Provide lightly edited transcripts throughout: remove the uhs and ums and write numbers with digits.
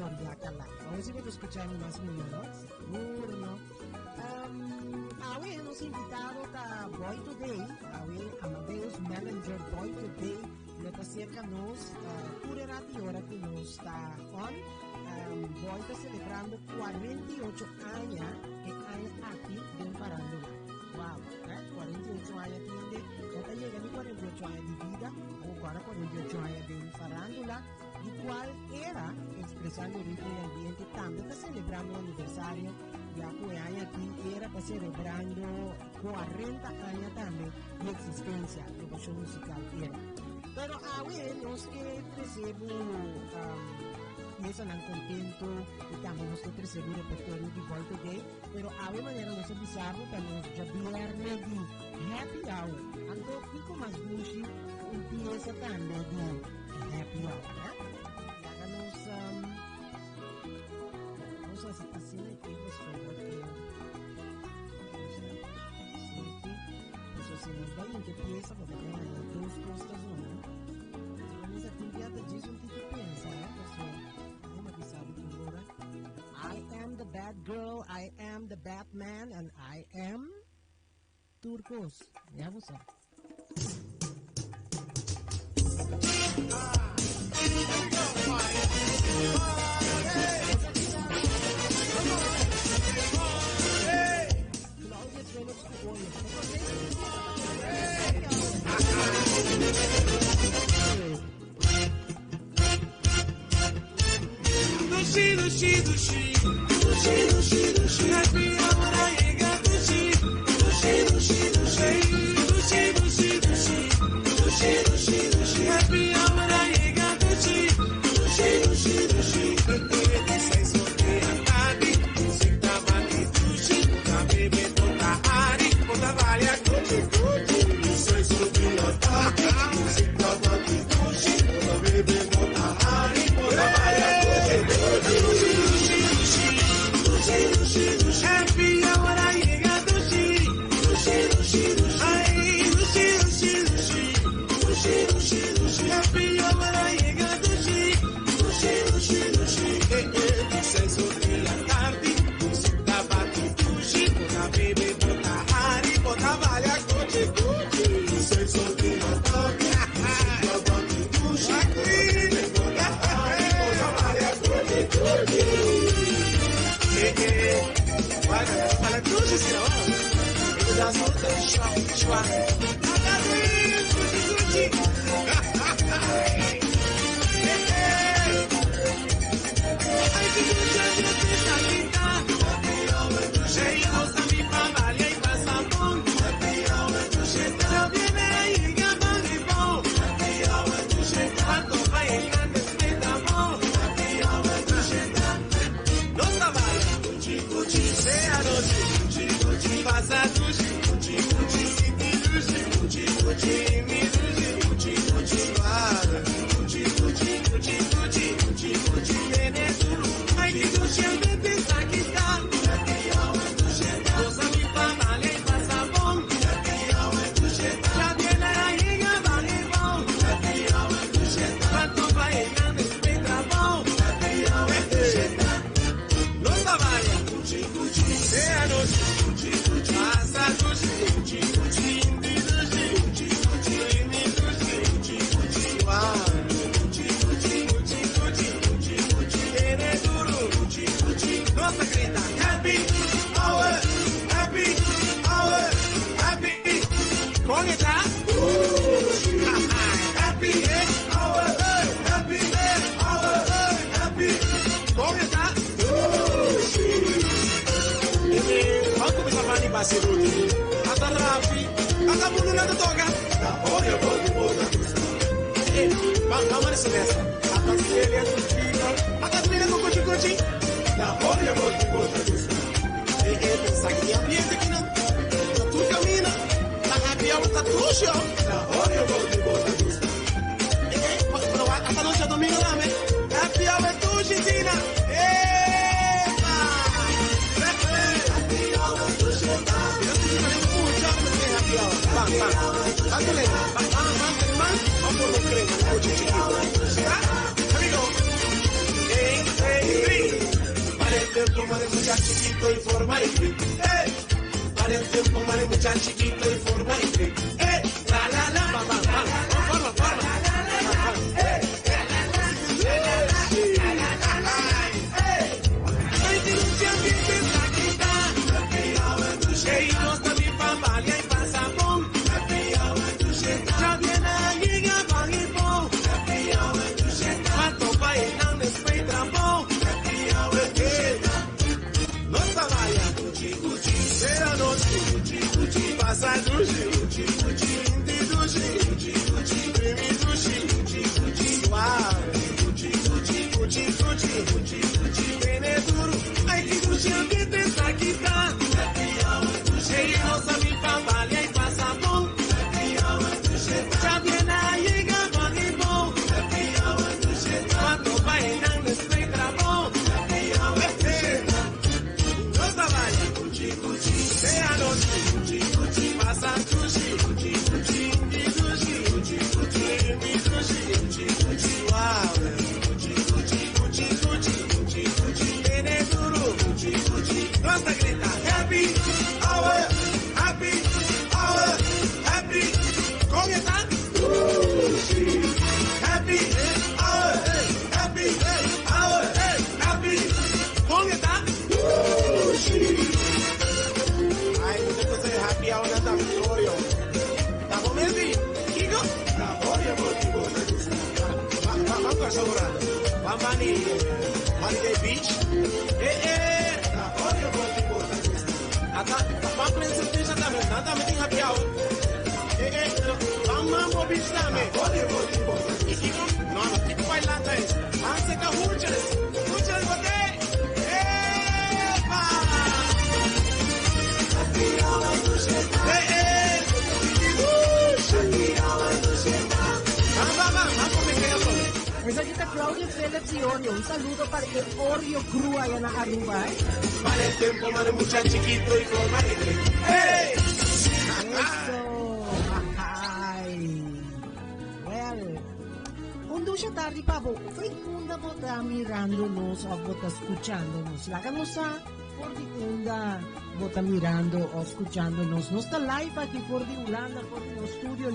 Zodiacala. Vamos a escuchar más minutos. Seguro. Hoy hemos invitado a Boy Today, hoy Amadeus Manager Boy Today, le está cerca nos, pura hora que nos está on. Boy está celebrando 48 años que hay aquí en Farándula. Wow, 48 años tiene, no está llegando 48 años de vida, o ahora 48 años de Farándula, y cuál era expresando el ritmo y ambiente, también está celebrando el aniversario, ya que hay aquí, era está celebrando 40 años también de existencia de la show musical era. Pero ahora nos que recebemos y eso nos contento y también nos que recebemos el repertorio de Boy Today, pero ahora mañana nos avisamos también ya viernes de Happy Hour. Ando pico más bushy, empieza también de Happy Hour, ¿eh? Y háganos, vamos a hacer así de que se nos va en que piensa porque hay dos cosas una. Vamos a cambiar de diz que pensa, né? Vamos avisar que agora I am the bad girl, I am the bad man, and I am Turcos. Ya vamos a. Happy hour, I ain't got the happy hour, I ain't got tiempo, madre, mucha chiquito y forma y clic. Para el tiempo, madre, mucha chiquito y forma y clic. La, la, la, forma, forma. Ay, tiene un champiente en la quita. Y no está bien pa' valia y pa' sabón. Ya viene a llegar pa' el po. Mato pa' el nan después trapo. No está vaya. Será noche. Pasa dushi. Hindi dushi. Primi dushi. Suave. Viene duro. Ay, que dushi ambiente está quita. Y no está bien pa' valia y pa' sabón. Ya viene a llegar pa' el po. Mato pa' el nan después trapo. No está vaya. Sea noche. Pasa dushi. Hindi dushi. Suave. Viene duro. No está grita. Happy hour. Happy hour. Happy. ¿Cómo está? Happy hour. Happy hour. Happy. ¿Cómo está? Ay, no te sé happy hour na Taborio. Tabomesi. Kiko? Taborio motivo. Vamos a sobrar. Vamos a Holiday Beach. Taborio motivo. Ata, vamos a presentar também. Nada me tem happy hour. Vamos a beach também. Taborio motivo. E Kiko? Não, não. Kiko bailando aí. Vamos a secar Hutchers. Hutchers, você. Epa! Esa aquí está Claudia Phillips y Oreo. Un saludo para el Oreo Crew allá en Aruba. Para el tiempo, madre, mucha chiquito y forma libre. ¡Hey! Eso. Ay. Well. Un ducha tarde, pavo. Fecunda bota mirándonos o bota escuchándonos. Láganos a por fecunda bota mirando o escuchándonos. No está live aquí por de Holanda, por de estudio,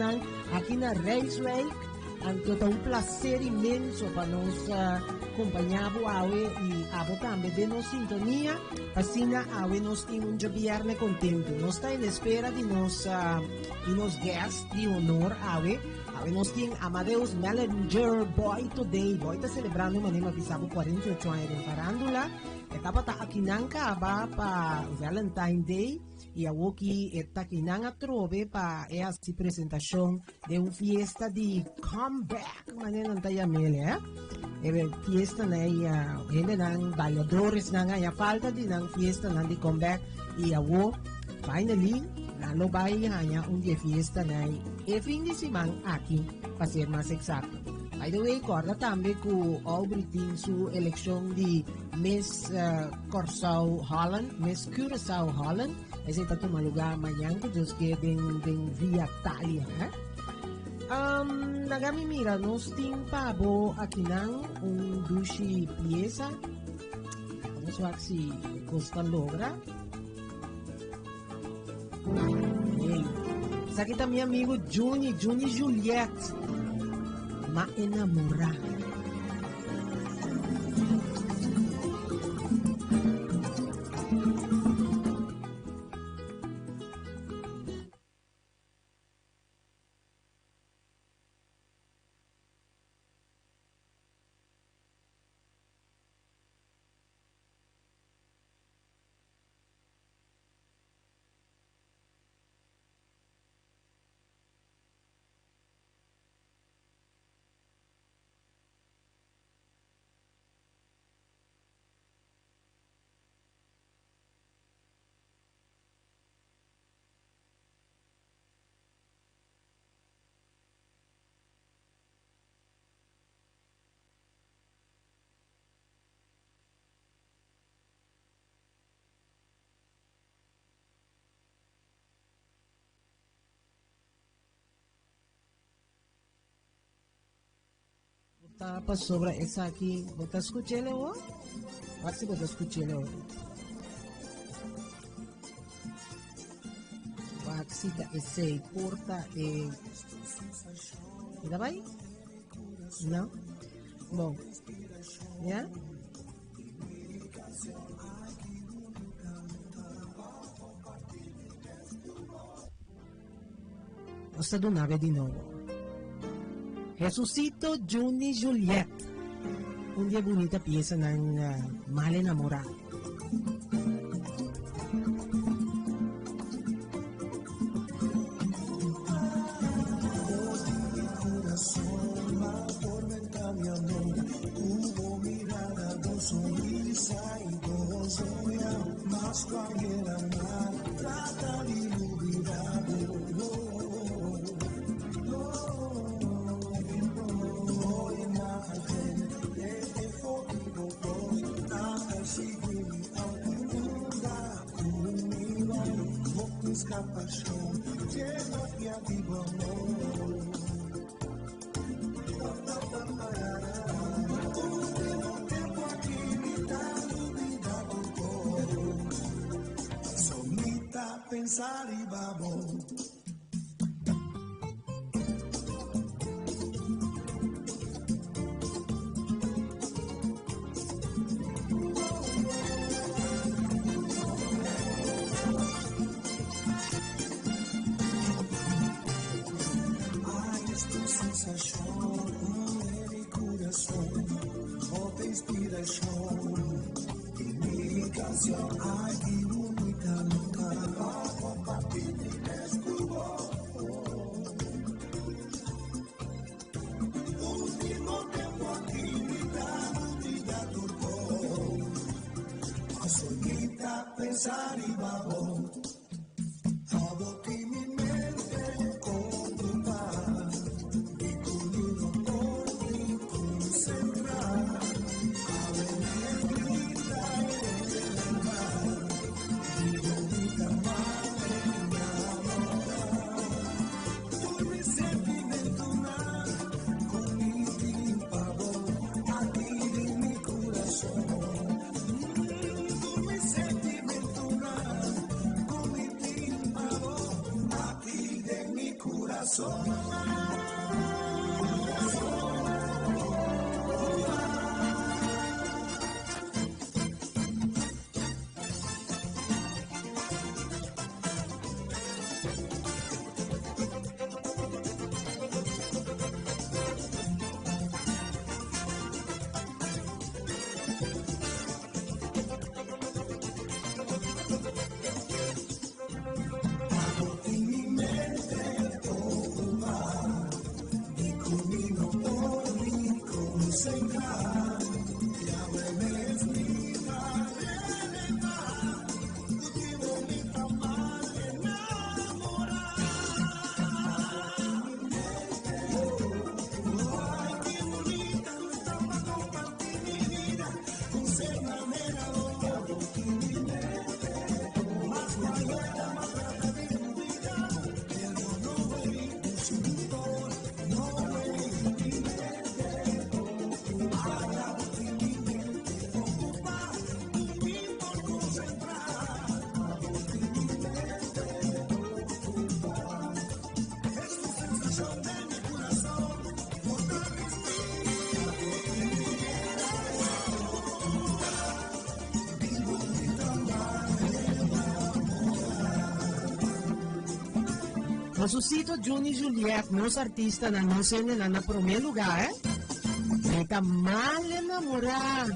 aquí en Raceway. Anto un placer inmenso para nos acompañar y a también de nos sintonía. Así que nos tiene un viernes contento. Nos está en espera de nos guests de honor ave nos tiene Amadeus Mellinger Boy Today. Boy está celebrando manera pisado 48 años de farándula. Etapa ta akinanka aba pa Valentine Day. Y aquí esta quinanga trove para essa presentación de una fiesta de comeback, manera não tá llamele, fiesta na ele nang bailadores nang a falta de nang fiesta nang de comeback e finally lalo bay hanya dia fiesta na fin de semana aqui para ser mais exacto. By the way, corda também que o Aubrey tem sua eleição de Miss Curaçao Holland, Miss Curaçao Holland. Ese está tomando lugar amanhã, que Deus quer den via Talia. Nagami mira, nos tem pabo aqui não, duche pieza. Vamos ver se Costa logra. Essa aqui tá meu amigo Juni Juliette. Ma enamorada. Tapos sobre esa aquí, ¿vos escuché luego? máximo de escucharlo. Waxita ese porta ¿Está ahí? ¿No? Bom, ¿ya? Basta do nave di nuovo. Jesucito, Juni, Juliet. Un dia bonita pieza ng Male Enamorado. Pensar y vamos. Hay esta sensación en mi corazón, otra inspiración. En mi canción hay que bonita nunca. Pensar y vamos, aboqué mi mente con tu paz, y conmigo por mi concentrar, a ver mi vida en el mar, mi bonita madre enamorada, por mi sentimiento con mi pavor, aquí en mi corazón. Jesucito, Juni, Juliet, meus artistas na não sendo na primeiro lugar, Fica mal enamorar.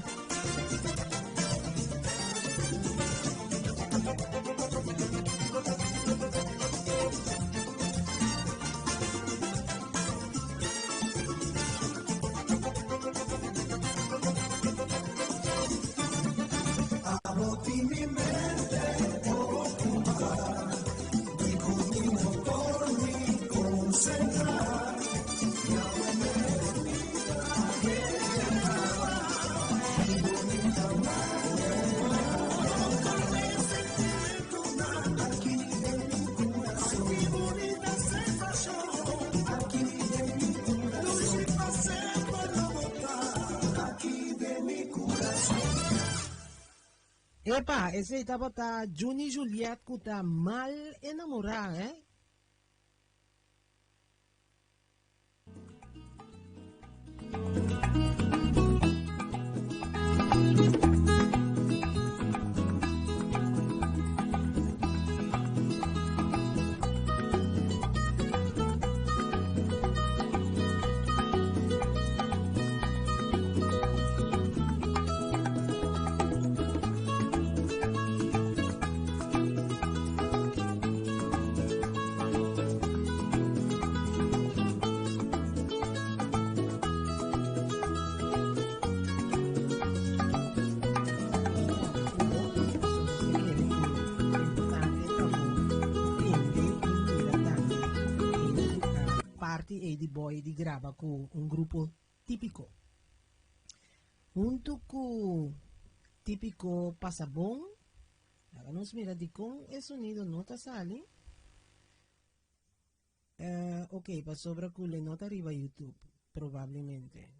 Epa, ese estaba ta Juni Juliet que está mal enamorada, ¿eh? E di boy di grava con un gruppo tipico. Junto con típico pasabón, háganos mira de con el sonido nota sale. Ok, para sobra con la nota arriba YouTube, probablemente.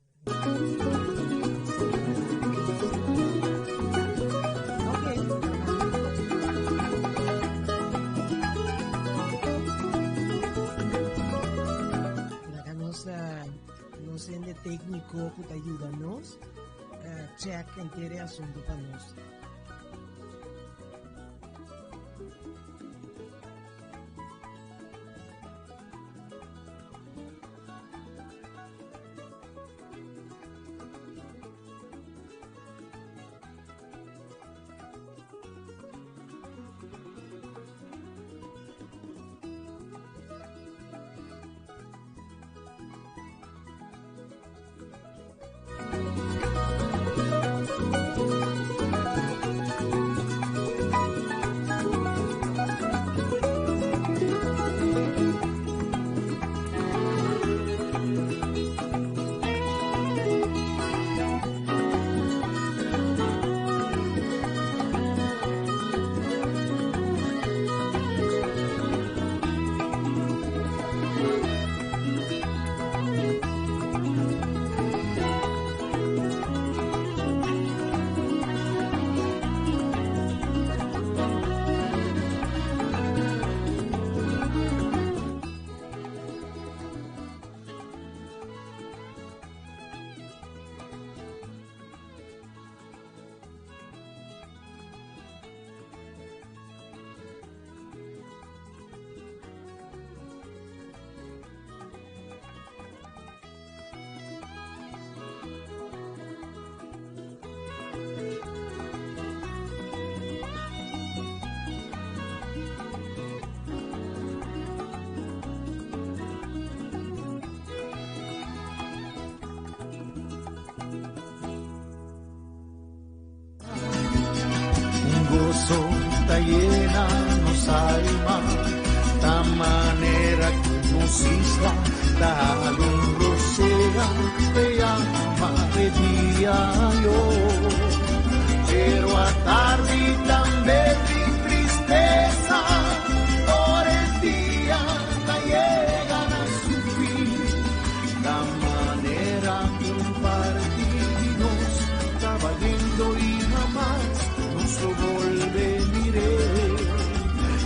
Nos de técnico que te ayuda-nos check entero asunto para nós. Está llena nos alma, da manera que nos isla, da alumbrosa, te llama de día yo, pero a tarde también mi tristeza, por el día la llegan a su fin, da manera que compartimos, estaba lindo y jamás nos lo volveré,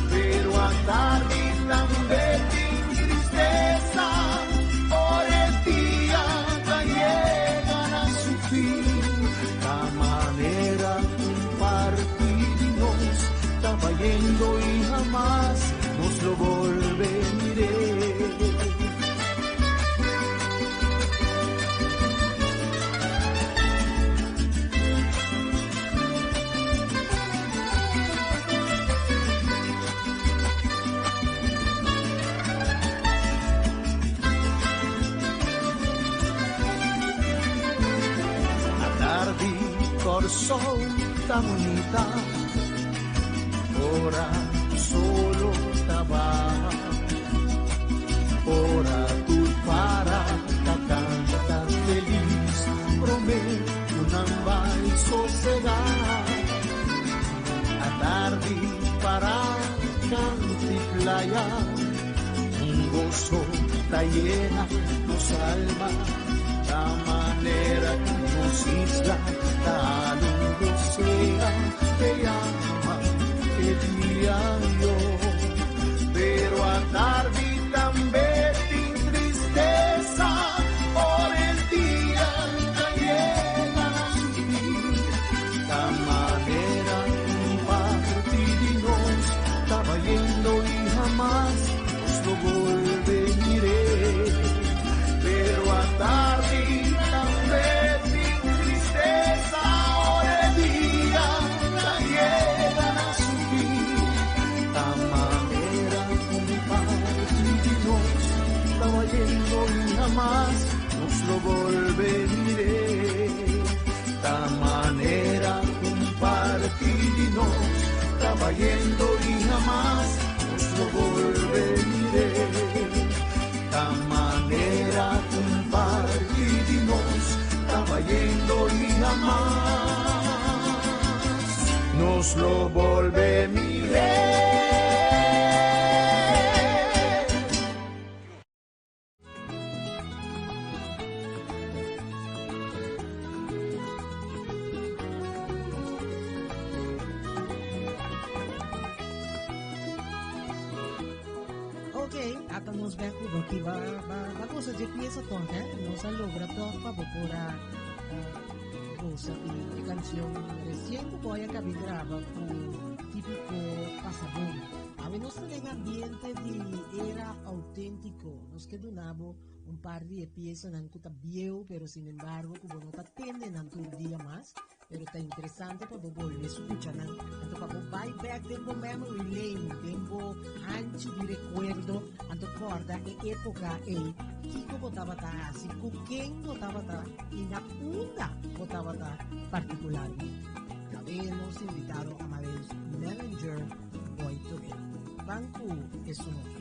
pero a tarde también mi tristeza, por el día la llegan a su fin, la manera compartimos, estaba yendo y jamás nos lo volveré. Sol tan bonita, ora solo estaba, ora tu para canta feliz, prometo no vai sossegar, a tarde para canto y playa, un gozo está llena nos alma, la manera que nos isla, la luz sea, yo, pero a tarde también sin tristeza por el día que llega a su fin. La manera compartirnos estaba yendo y jamás nos lo volveré, pero a tarde también sin tristeza por el día que llega a su fin. La manera compartirnos estaba yendo y jamás nos lo volveré. La manera compartirnos estaba yendo y jamás nos lo volveré. La manera compartirnos estaba yendo y jamás nos lo volveré. Ok, akan nos back ko baki ba sa GPS to no sa logra to pa por cosa di canción recién ko ya que graba ku típico pasabón. A mí nos en ambiente de era auténtico, nos quedó nabo un par de piezas en que está viejo, pero sin embargo como no está tenden en un día más, pero está interesante para volver a escuchar. Entonces para buy back tempo memory lane, tempo ancho de recuerdo, entonces corda en época Kiko botaba ta así, Kuken botaba ta y na una botaba ta particularmente. Cabemos invitaron a Amadeus Mellinger Boy Today. Banco es su nombre.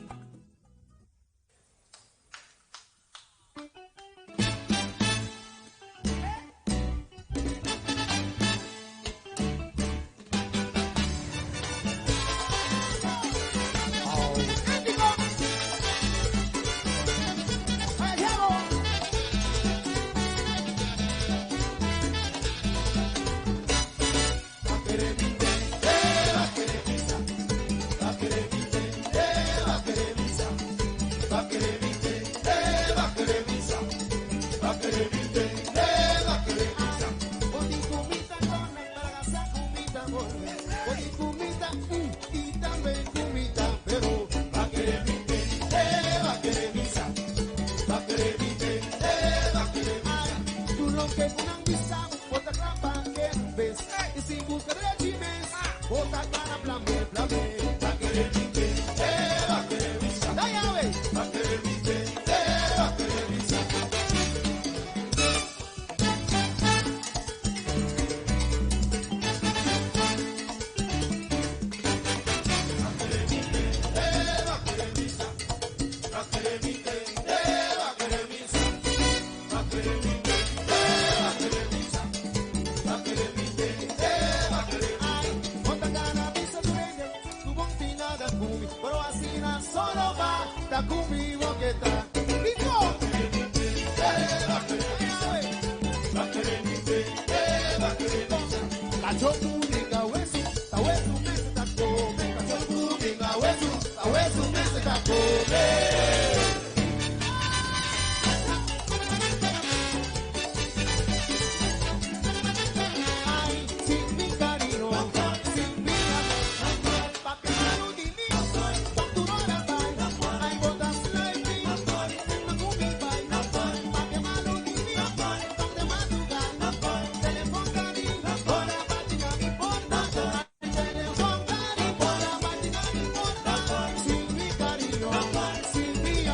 Sin mi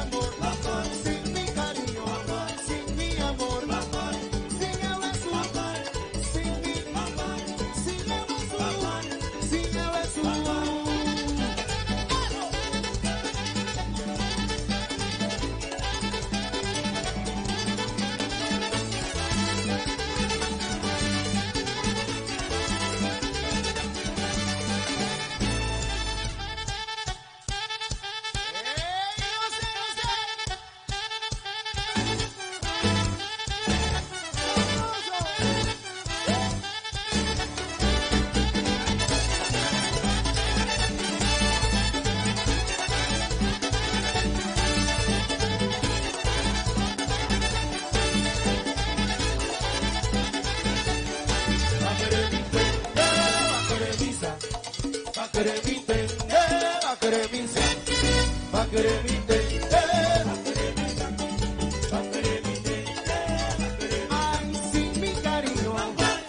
Ay, sin mi cariño,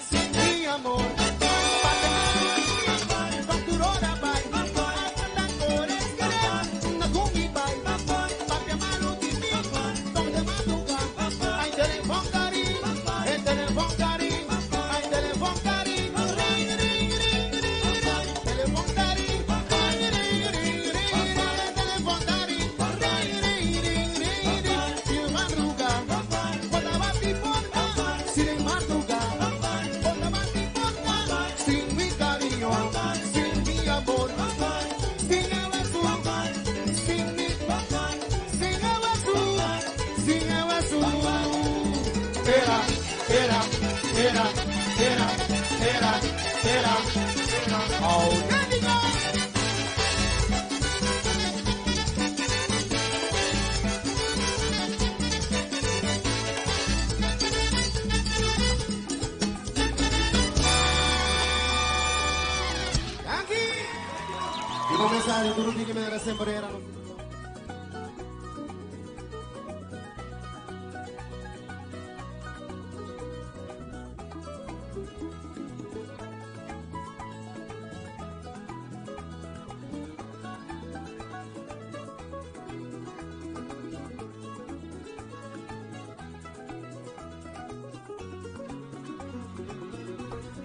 sin mi amor, facturora bai, factores querer, na gumi bai, papia malo di mi, donde madruga, ay teléfono cari, el teléfono cari, ay teléfono cari, ring ring ring ring, teléfono cari, ay ring ring ring, teléfono cari, ring ring ring ring, si madruga, cuando va mi porta, si de madruga, cuando va mi porta, sin mi cariño, sin mi amor, sin el azul, sin mi, sin el azul, sin el azul. Era, oh, nadiga. Aquí. I commissari, tutti che mi era sempre erano.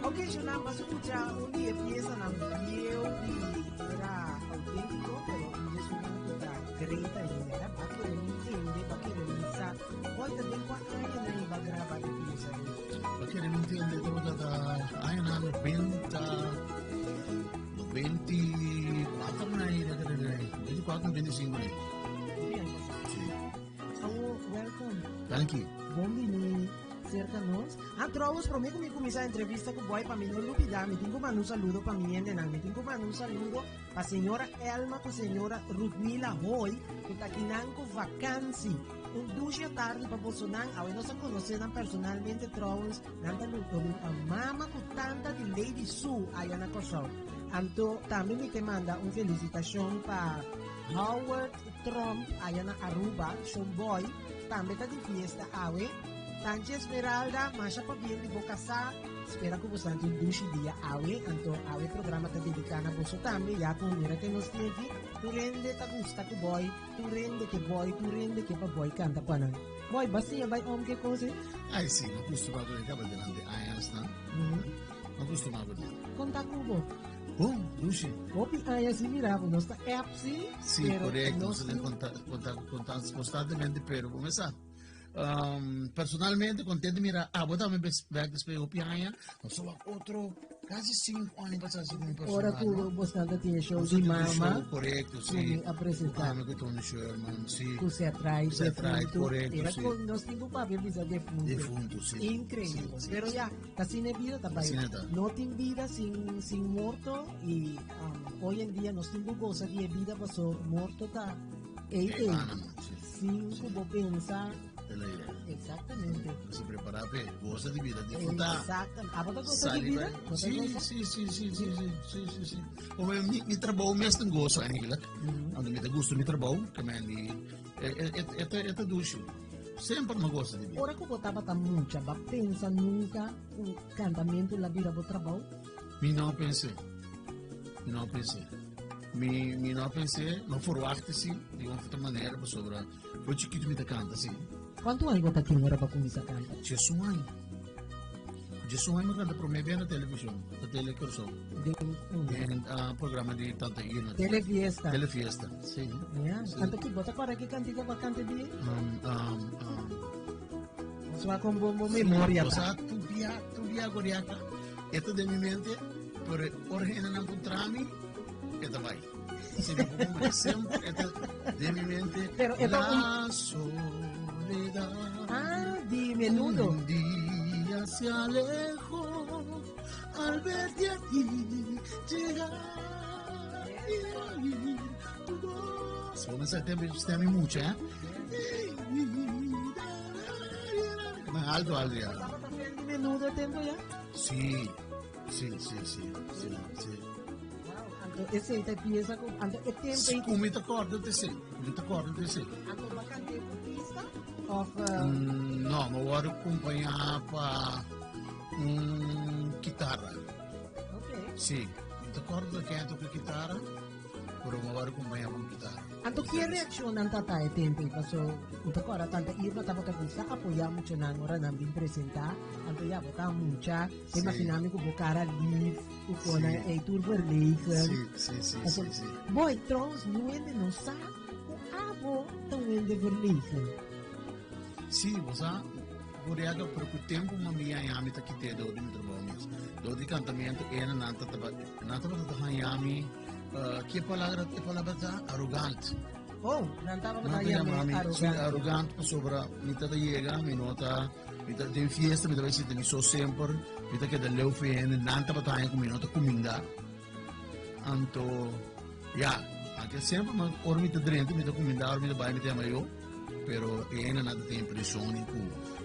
Ok, yo nada más escuché un día pieza en video y era auténtico, pero es una cosa grita y era para que no entiende, para que no sabe. Hoy también 4 años no iba a grabar de pieza. Perché non intende tutta da aina 24 mai 24 25 mai. Bien, Sì. so welcome. Thank you. Bom venir cerca nós. Trouxe para mim que me começar a entrevista com o boy para mim não olvidar. Me tenho que mandar um saludo para mim ainda não. Me tenho que mandar um saludo para a senhora Elma, para a senhora Rudmila Roy, que está aqui com vacância. Duas da tarde para Bolsonaro, a nós conhecemos personalmente trouxe a mama com tanta de Lady Sue aí na Corsol. Então, também me te manda uma felicitação para Howard Trump aí na Aruba, seu boy, também está de fiesta aí. Tanti Esmeralda, Masha Pabien di Bocasá, espera que você tenha um dia awe, então awe programa está dedicado a você também, já com mira que nós temos aqui, tu rende, ta gusta que boy, tu rende que pa boy canta pa nang. Boy, basta vai que coisa? Ah sì, ma questo va con il capo delante, understand? Ma questo va con il. Conta cubo. Oh, Lucy. Opi aya si mira, nós está app Sì, corretto, non se ne conta costantemente, però come sa? Personalmente, contento mira, botar meu back despejo o pianha, eu sou outro, quase 5 anos para fazer um personagem. Ora tu bastante tinha show de mama. Correto, sim. Apresentar. Que Tony Sherman, sim. Que se atrai, correto, era sim. com nós tínhamos papel de defunto. Defunto, sim. Increíble. Sim, Pero ya, está sin vida, está Sin no tiene vida sin muerto y hoy en día nos tengo cosas que vida pasó muerto está. Sin como pensar. Exactamente. Se preparar para goza de vida, disfrutar. Exactamente. ¿A vos goza de vida? Sim. Como mi trabalho mesmo tem gozo eigenlijk. Quando me gusto mi trabalho, que me é ducho. Sempre me gosta de vida. Ora que você estava muito, vai pensar nunca um cantamento na vida do trabalho? Mi não pensei. Mi não pensei, não verwachtte de uma outra maneira sobre o chiquito me canta assim. Quanto anos você tem agora para começar a cantar? Jesus me canta para mim bem na televisão, na televisão. Em programa de tanta Unity. Telefiesta. Sim. Anto que você para que cantiga para cantar bem? Só com boa memória. Você tu via goriaca. Esta de minha mente, por origem não encontrami, esta vai. Se me pongo sempre esta de minha mente. Pero la soledad. Di menudo. Un día se alejó al verte a ti llegar y oír tu voz. Vamos a hacer este mucho, ¿eh? Alto ya. ¿De menudo tiempo ya? Sí. Wow. Anto, esse aí pieza com anto é tempo Se em como me acorda de si, me acorda de si. anto bacante pista of Não, mas agora acompanhar para guitarra. okay. Sim, me acorda que toca guitarra, pero agora acompanhar com guitarra. Anto que reaksyon ang tatay tempo paso unta ko ara tanta irma tama ka bisa apoya mucho nang ora nang bin presenta anto ya bota mucha Sí. imaginami ko bukara live ukona Sí. e tour verlegen Sim. boy trouwens nuende no sa o abo nuende verlegen Sim, você Coreaga por o tempo uma minha yami tá kite do de trabalho mesmo. Do de cantamento era nanta taba yami que palavra tá arrogante. oh nantama ba Não tayo tem may mami, arrogant arrogante sobra mita da chega, minota, mita tem fiesta, mita vai ser tem so sempre, mita que da leu fien, nanta ba tayo com minota comida. Anto ya, anche sempre ma ora mita drente, mita comida, ora mita vai mita mayo, pero ena nada tem impressão ni ku,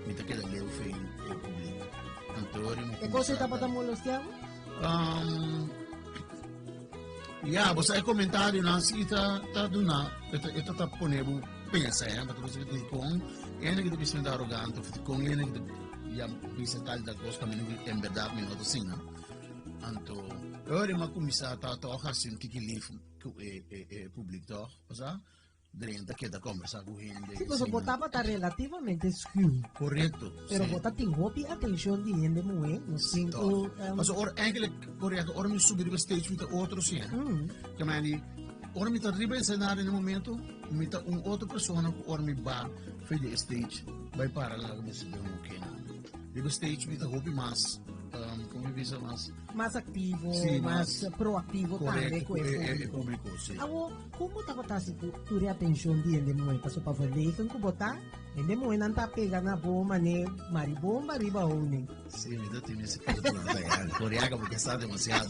mita que da leu fien e público. Anto ora e cosa ta pata mo lo stiamo Ya, você é comentário na cita tá do na, ito tá ponebu pensa, mas você tem com, ena que do que arrogante, com ena que ya bisa tal da coisa que em verdade me nota assim, anto, ora uma comissão tá assim que livro que público tá, osa, drenta que da conversa com gente. si cosa botaba ta relativamente skew Correto. pero sim. bota tingopi attention di hende mo no cinco Mas ora eigenlijk correto, ora me subir o stage with outro sim. Que mani, ora me tá riba em cenário no momento, me tá outra pessoa que ora me ba fez stage, vai para lá como se deu que na. Riba stage me tá roupa mais, como visa mais más activo, Sí, más proactivo también correto, con el público. público, sim. Awo, kung mo tako tasi tu re atensyon di ende mo paso pa verlegen ko bota, ende mo nanta pega na bomba ne maribomba riba honing. Sim, me dá tem esse cara do Dayane, coreaga porque sabe demasiado.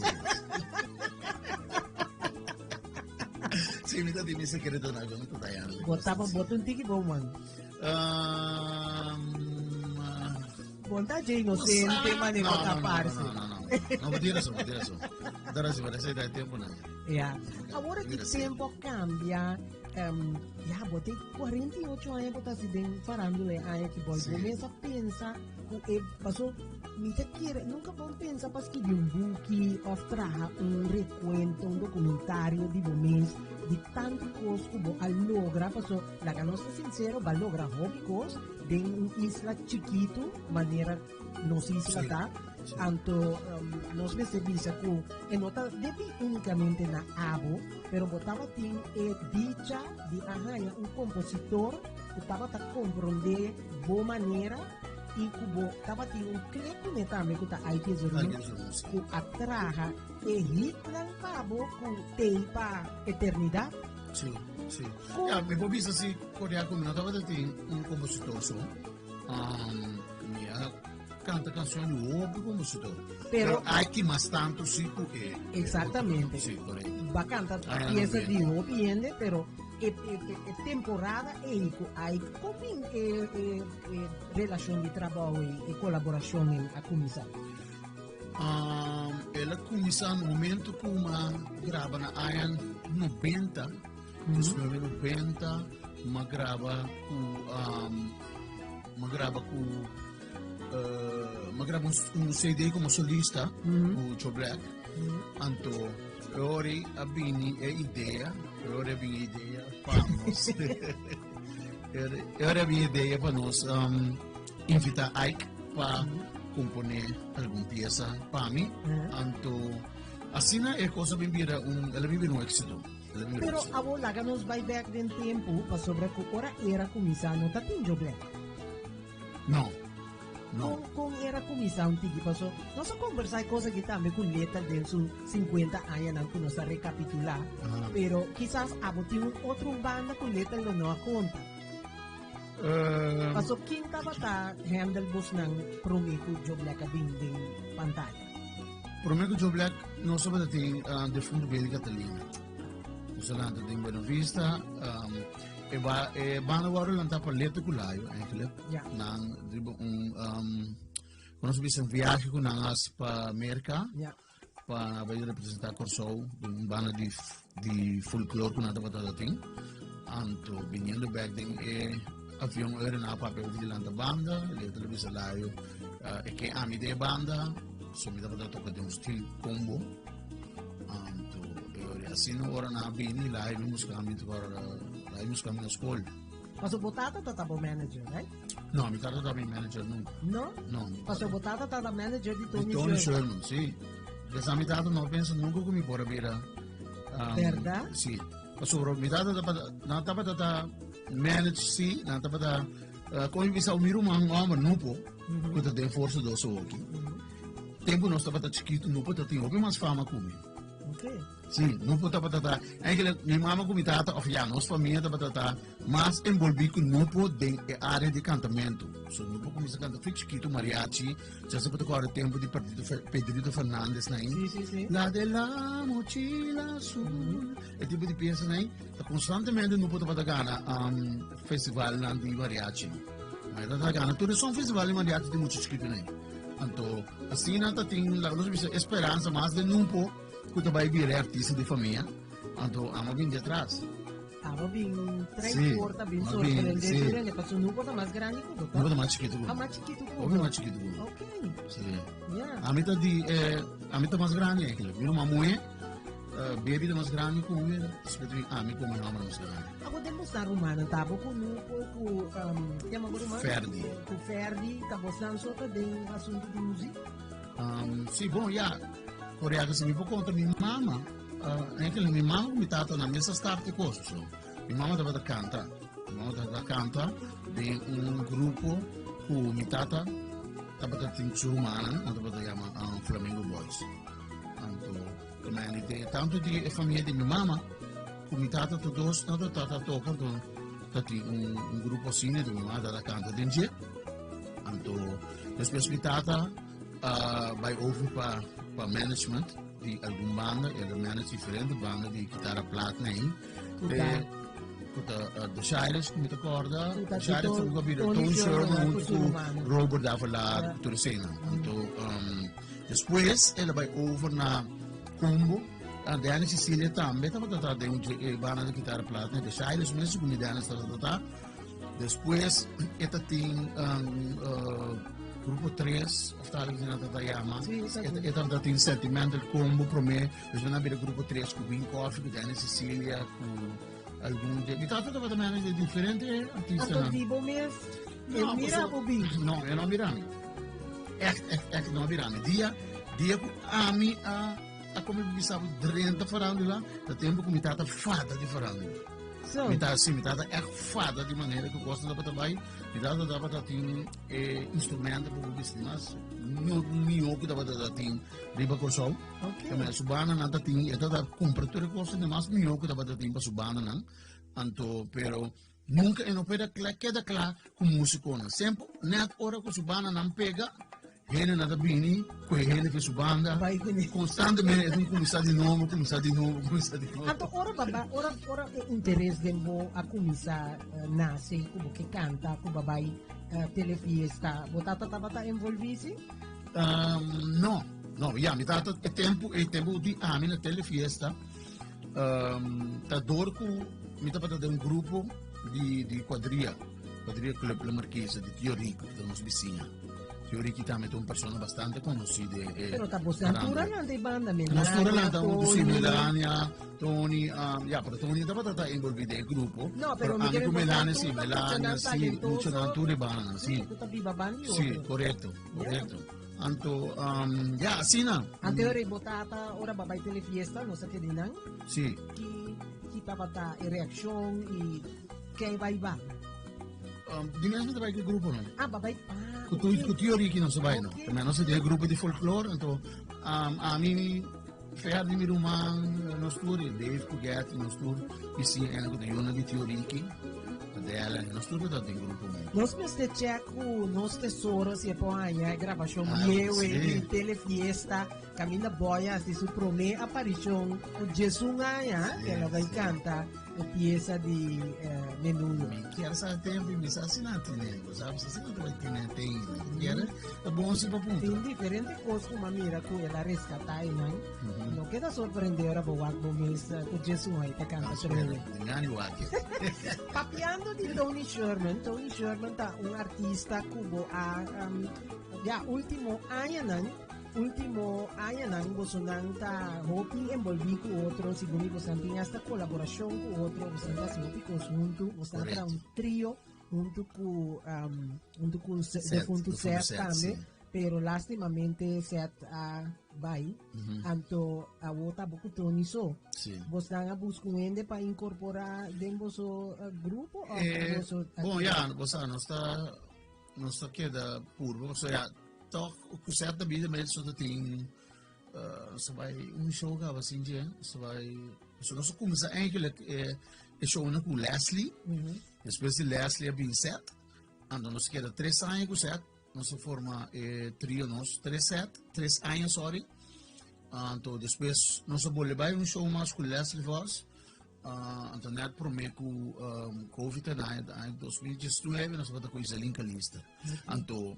Sim, me dá tem esse cara do Dayane. Bota pa botun tiki boman. Bonta je inocente man e bota parse. No, me tira eso. Dará se da tiempo na. Yeah. Agora que o tempo cambia, ya bote 48 anos botar se den farándula aí que boy começa a pensar que passou me te quiere nunca vão pensar para que de book of traha recuento, documentário de momento de tanto coisa que bo logra passou la que nós sincero va logra hobby coisa de isla chiquito maneira nos isla tá anto nos serviço com e nota deve unicamente na abo pero botava tem dicha de arranha compositor que estava a compreender boa maneira e que estava tem clipe né também que está aí que que atraja e hit lang cabo com teipa eternidade. Sim. Ya, me vou dizer assim, coreano, não tava tem compositor só. Canta canções de outro compositor. Pero há que mais tanto sim porque exatamente. Sim, correto. Bacanta pieza de opiende, pero temporada e hay como relação de trabalho e colaboração em a comissão. Ela começou no momento que uma grava na AIAN 90, 1990, uma grava um CD como solista, o Joe Black. Anto, ora abini a ideia para nós. Ora abini ideia para nós invitar Ike para componer alguma peça para mim. Anto, assim é coisa bem vira ela vive no êxito. Pero abo laga nos vai back den tempo para sobre que ora era comissão não tá tem Joe Black. Não. Com era comissão tigi passou nós conversar coisa que também com letra de 50 anos não que nós recapitular pero quizás abo tem outro banda com letra não não conta passou quem tava tá handle bus ng prometo Joe Black ding pantalla prometo Joe Black não só para ter de fundo bem Catalina nós lá tem Buena Vista banda agora lançar para letra com laio eigenlijk nang quando subisse viagem com nós para América para representar Corsou, uma banda de folclore que nada para ter. Anto, vindo back then, avião era na papel de lá da banda, ele televisão lá, que a minha de banda, só me dava tocar de estilo combo. Anto, assim, ora na bini, lá eu buscava na escola. Mas o Botata tá bom manager, né? Não, mi tata estava manager nunca. Não? Não. Mas o Botata tá manager de Tony Tony Sherman. Sherman, sim. Essa mi tata não pensa nunca que me pode vir. Verdade? Sim. Pastor, mi tata estava tata manage, sim, não estava como bisa umiru mang homem nupo, que tem força do so aqui. Tempo nós estava chiquito, nupo tá tinha mais fama comigo. Ok. Sim, nupo estava tata. É que minha mama com mi tata, of já, nossa família estava tata mais envolvido com nupo de área de cantamento. So nupo começa a cantar fico chiquito mariachi, já se pode correr tempo de Pedrito Fernandes na Sim. La de la mochila azul. É tipo de peça, né? Tá constantemente no Puta Patagana festival de mariachi. Mas tá Patagana, tudo são festival de mariachi de muito escrito, né? Então, assim, tá tem esperança mais de não pôr que tu vai virar artista de família. Então, amo vir de atrás. Tava bem Sim, transporta, bem bem, sorprendente, né? Passou no Bota mais grande que o Não Botata. vou mais chiquito. Ah, mais chiquito que o Ouve Botata. mais chiquito. Ok. Sim. Yeah. A mim tá mais grande, é aquilo. Vira uma mulher, bebida mais grande com ele. A mim como não mais grande. Ako din mo sa Romana, tabo ko no ko tema ko Romana. Ferdi. Ko Ferdi, tapos lang so ta din asunto de música. Sim, bom, já. Coreia que se me por conta minha mama, é que minha mama me tata na mesa start de costo. Minha mama estava canta, de grupo que minha tata estava tendo Romana, estava chama Flamengo Boys. Então, tanto de família de minha mama, que minha tata todos, não tata toca, então grupo assim de minha mama canta dentro. Então, depois minha tata vai ouvir para management de alguma banda, ele manage diferente banda de guitarra plata aí. De Shires, como te acorda, Shires foi uma vida Tony Sherman, muito Robert dava lá toda cena. Então, depois ele vai over na combo, a Diana Cecília também estava tratando de uma banda de guitarra plata, de Shires mesmo, como Diana estava tratando. Depois, ele tem grupo 3, estava dizendo que Tayama, estava tendo Sentimental Combo para mim, depois na vida grupo 3 com Win Coffee, com Diana Cecília, com algum dia. E estava também de diferente artista. Ato di bo mes, eu mira o bi. Não, eu não mirami. É que não mirami. Dia que a como eu pensava 30 farándola, da tempo que me tata fada de farándola. So, Me tata é fada de maneira que eu gosto de trabalhar. Me tata dava ter instrumento para o business, mas não que dava ter riba com show. ok. Mas subana nada tinha, tata compra tudo coisa de mais não que dava ter para subana não. Anto, pero nunca não pega queda claro com músico não. Sempre net hora que subana não pega. Hene nada bini, com hene que subanda. Vai com ele. Constantemente é começar de novo. Ato ora interesse de mo a começar nasce como que canta, como babai telefiesta. Botata tava envolvido? No, já, me tata é tempo de ami na telefiesta. Tá dor com me tava de grupo de quadrilha Club La Marquesa de Tio Rico, da nossa vizinha. Tio Rico também é uma pessoa bastante conhecida. Pero tapos na altura lang de banda Na altura lang Tony. si Melania, Tony, pero Tony estava envolvido no grupo. No, pero amigo Miguel Melania, Botata, sí, Melania, sí, talentoso. mucho na altura banda, sí. Ito viva bandi Sí, correcto. Anto, ya, así na. Ante ora botata, ora babay telefiesta, no sa kedinang, Sí. kita bata reaksyon i kay iba. Di mesmo trabalho com grupo, não? Babay, Com Tio Rico não se vai, não. Okay. Também não se tem grupo de folclore, então, a mim, ferro de Mirumang, nós tour, Dave Puget, nós tour, e sim, é no Yuna de Tio Rico, dela, nós tour, tem grupo mesmo. Nós este checo, nós tesouros e po anya gravação Ah, eu sim. e telefiesta, Camila Boya de su primer aparición con Jesús Ngaya, que lo vai canta la pieza de Menudo. Quero saber tempo e me assinante, né? Sabe, se não vai ter nem tem, quero, é bom se para ponto. Tem diferentes coisas como a mira que ela rescatar, não? Não queda surpreender a boa com Jesus Ngaya para cantar para ele. Engano aqui. Papiando de Tony Sherman tá um artista cubo a último ano você não tá hopi envolvido com outro, segundo você não tem esta colaboração com outro, você não tá hopi conjunto, você não tá um trio junto com defunto Seth também, pero lastimamente Seth vai, então a outra pouco Tony só. Você está buscando ende para incorporar dentro do grupo? Bom, você não está queda puro, você toch o certo da vida mesmo só tem vai show que assim dia vai nós começa eigenlijk show com Leslie depois de Leslie a bem set ando nós queda 3 anos com set nós forma trio nós 3 anos sorry então depois nós vamos levar show mais com Leslie Voss então net prometo Covid na 2019 nós vamos com isso link lista então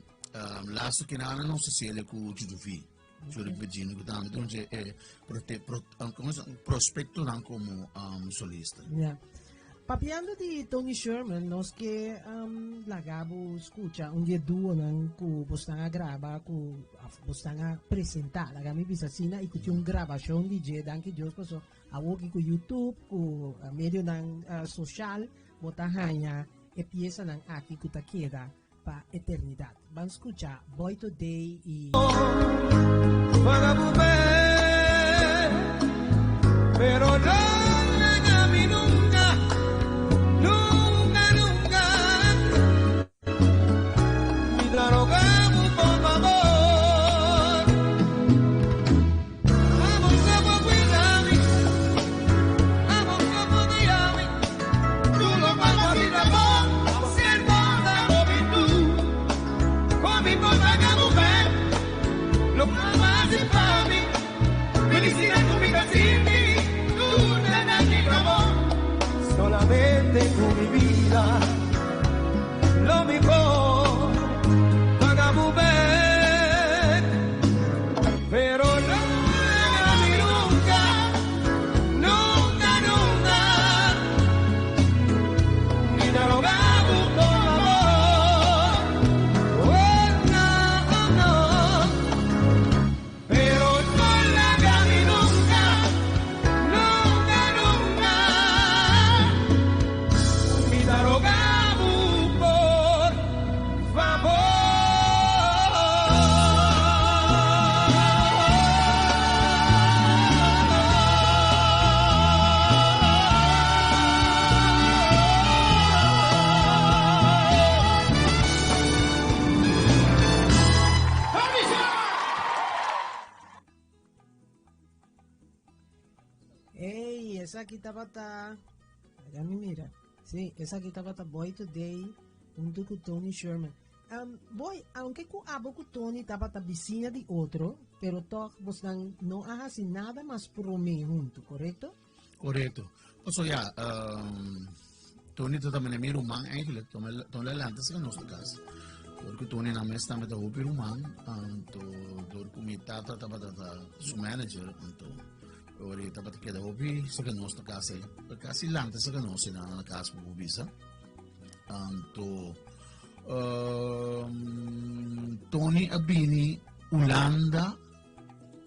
laatste keer aan onze serie com Juduvi, Júlio Virginia, onde é prospecto não como solista. Papiando de Tony Sherman, nós que lagabo escuta dia duo não que você a gravar, que você a apresentar, lagami bisasina e que gravação de DJ, danke Deus passou a work com YouTube, com meio social, botar hanya e pieza não aqui que tá queda para eternidade. Vamos escuchar Boy Today y pero no a mí nunca, nunca, nunca. Mi drogamos por favor. Vamos a cuidarme, vamos a cuidarme. Tú lo vas a amor, ser moda con mi cosa que mujer, lo más de para mí, felicidad con mi casini, tú nada ni amor, solamente con mi vida, lo mejor, para mujer, pero no a mí nunca, nunca, nunca, ni te rogamos por favor. Pero no la hagas nunca, nunca, nunca. Mi te rogamos por favor. Hey, esa aquí estaba allá me mira. Sí, esa aquí estaba Boy Today junto con Tony Sherman. Boy, aunque con abo con Tony estaba vizinha de outro, pero toch vos não hagas nada mais por mim junto, correto? Correto. Also ja, Tony também é meu irmão, eigenlijk, Tony Lanta se nos casa. Porque Tony na mesa também tá o irmão, então como tata estava su manager, então ora estava que da hobby, se que nos casa, kasi Lanta se que nos na casa por bisa. Então Tony abini Holanda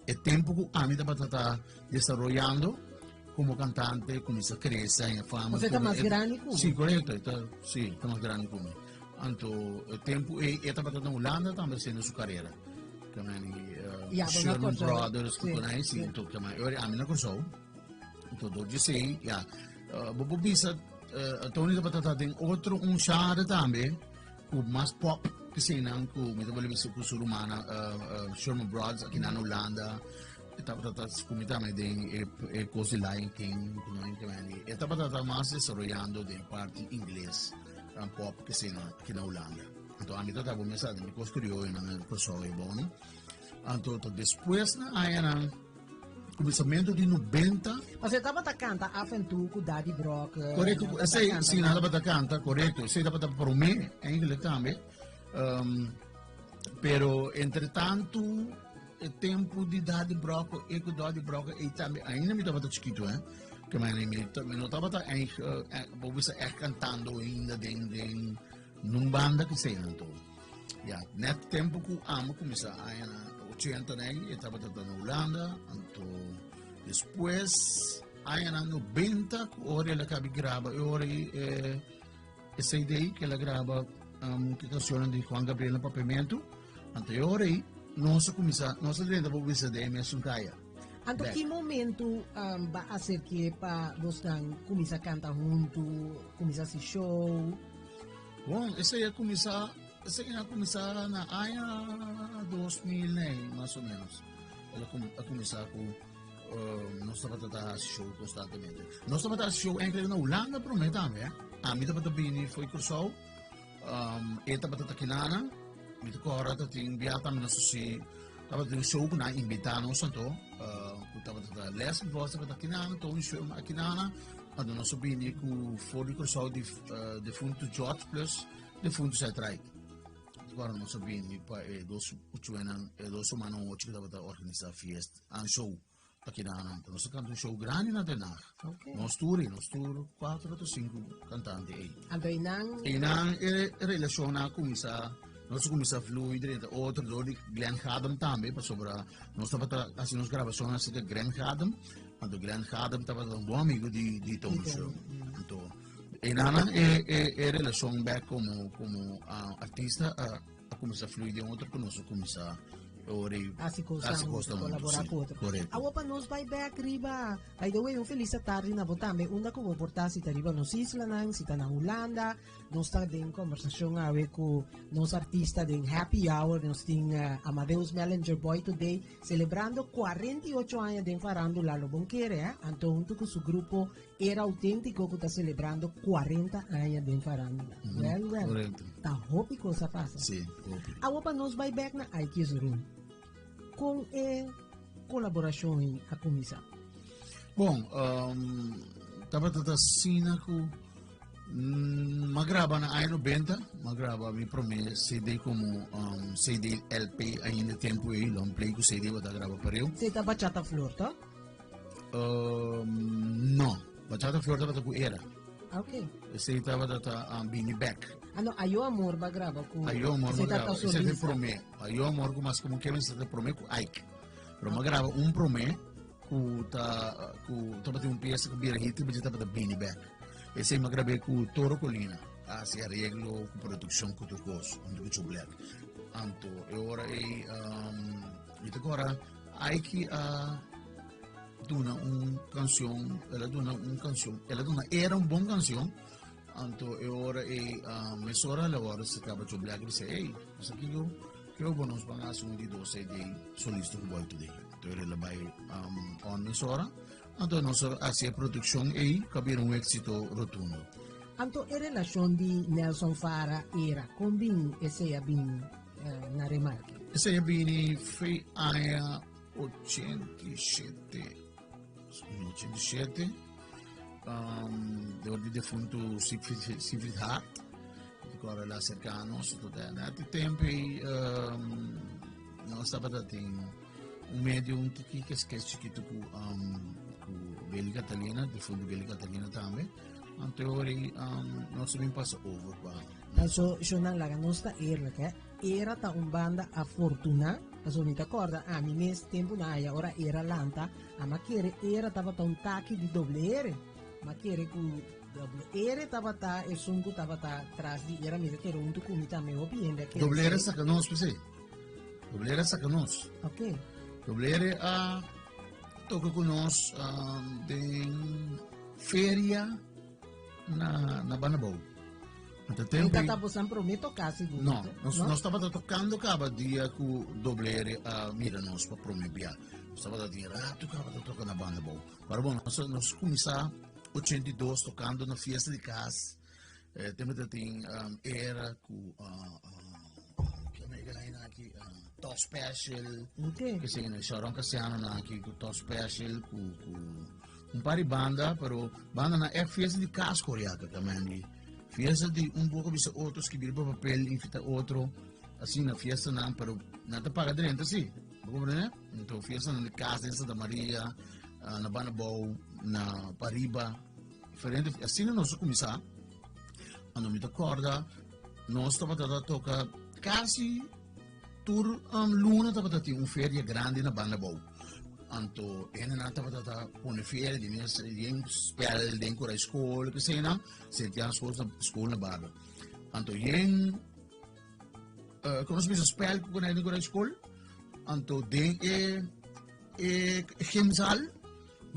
e tempo que a mim estava desarrollando como cantante, começa a crescer em fama. Você está mais grande que Sim, correto, está mais grande que mim. Então, o tempo, e estava na Holanda também sendo sua carreira. Também, Sherman Brothers, que conhece, então, também, eu amo na Corsou. Então, eu disse, vou bisa, Tony estava tem outro chara também, com mais pop, que se não, com, me estava levando com sua humana, Sherman Brothers, aqui na Holanda. Estava como também de coisa Lion King, estava mais desarrollando de parte inglês, pop que se aqui na Holanda. Então a mim estava começando, me curioso na pessoa é bom. Então, depois na ano, começamento de 90, Você estava canta Aventura com Daddy Brock. correto, sim, nada para cantar, correto, sei dá para prometer, em inglês também. Pero, entretanto, o tempo de Daddy Brock e com Daddy Brock, e também, ainda me estava chiquito, que me não estava cantando ainda num banda que sei, então. Ja, net tempo que amo começar a 80, né? Eu estava na Holanda, então depois aí na 90, hora ela acaba grava, hora essa ideia que ela grava que canção de Juan Gabriel no Papamento, então hora aí nós começar, nós lenda vou ver se de minha suncaia. Anto que momento vai ser que para vocês começar a cantar junto, começar esse show? Bom, essa ia começar na ano 2000, né, mais ou menos. Ela começar com nós estamos a show constantemente. Nós estamos a show em na Holanda, prometo também. A mim estava bem foi cursou. Estava a Kinana, me tocou agora tem viata me nosso se estava de show com a invitar nós então. Estava a les voz estava a Kinana, então um show a Kinana. A nosso bem com foi cursou de fundo George plus de fundo Zetrijk. Agora não sabia nem para dois semanas hoje que estava a organizar festa, show aqui na Ana. Nós cantamos um show grande na Denag. Nós tour 4 ou 5 cantantes aí. E na relação na começar, nós começar a fluir dentro outro do Glenn Hadam também para sobrar. Nós estava assim nas gravações assim de Glenn Hadam, quando Glenn Hadam estava um bom amigo de Tom Show. Então e nana relação back como artista a começar a fluir de outro que nós começar Assim colaborar com outro. Correto. A para nós vai back riba. By the way, feliz tarde na botame. Unda ko portar si riba nos isla nang si na Holanda. Nós está din conversation com nos artista din Happy Hour, nos ting Amadeus Mellinger Boy Today, celebrando 48 anos de farándula lo bonquere, Então junto com seu grupo Era Autêntico que está celebrando 40 anos de farándula. Well. Correto. Tá hopi cosa passa. Sim, hopi. A para nós vai back na Aikis Room. Com colaboração a comissão. Bom, estava tata sina ko magraba na ano 90, magraba mi prome CD como CD LP ainda tempo aí, long play ko CD wala graba pareho. Você está bachata flor, tá? No, bachata flor tava ko era. Ok. Esse tava tata Bini Back. Ano, Ayo Amor ba graba ko? Ayo Amor magraba, esse é solista. prome. Ayo Amor ko mas como Kevin se prome ko Ike. Pero magraba prome ku tava tem peça que bira hit, mas tava Bini Back. Esse é magrabé com Toro Colina, assim arreglo com produção com Turcos, onde que black. Anto, agora agora aí que duna canção, ela era bom canção. Anto, agora mesora agora se acaba de black e sei, isso aqui eu vou nos pagar de 12 de solista com Boy Today. Então ela vai on mesora. Então, nós fazemos a produção e cabelo êxito rotundo. Então, a relação de Nelson Fara era com bem esse é bem na remarque. Esse é bem foi a 87, de defunto Siegfried Hart, agora lá cercanos, naquele tempo nós estávamos tendo médium que esquece que Beli Catalina, de fundo Beli Catalina também. Então, nós também passa over para. Então, eu não laga nossa era ta banda a fortuna, então me acorda, mi mes tempo na ora era lanta, ma che era tava ta taqui de doble R, ma che com doble R tava ta e sungu tava ta atrás de era me que era um comita me opiende que doble R sacanos, pensei. Doble R sacanos. Ok. Doble R toca com nós de feria na Banabou. Então estava sempre prometo quase. Não, nós estávamos tocando cada dia com doble R mira nós para prometer. Nós estávamos a dizer, tu acaba de tocar na Banabou. Agora bom, nós começamos 82 tocando na festa de casa. Temos tem era com que é aqui top special, Ok. che se ne saranno che siano anche con top special, con un pari banda, però banda na è fiesta di casco riaca también, fiesta di un poco bisa otro, scrivere per papel, invita otro, assim na fiesta não, pero nada paga dentro, sì, né? Então fiesta na casa de Santa Maria, na Banabou, na Pariba, diferente, assim nós começar, quando me acorda, nós estamos a tocar quase tur luna estava a ter feria grande na Banabou. Anto, ene na estava a pôr feria de nós, em spel, dentro da escola, que sei não, se tinha escola na Barba. Anto, como se diz spel com a dentro da escola, anto, gemsal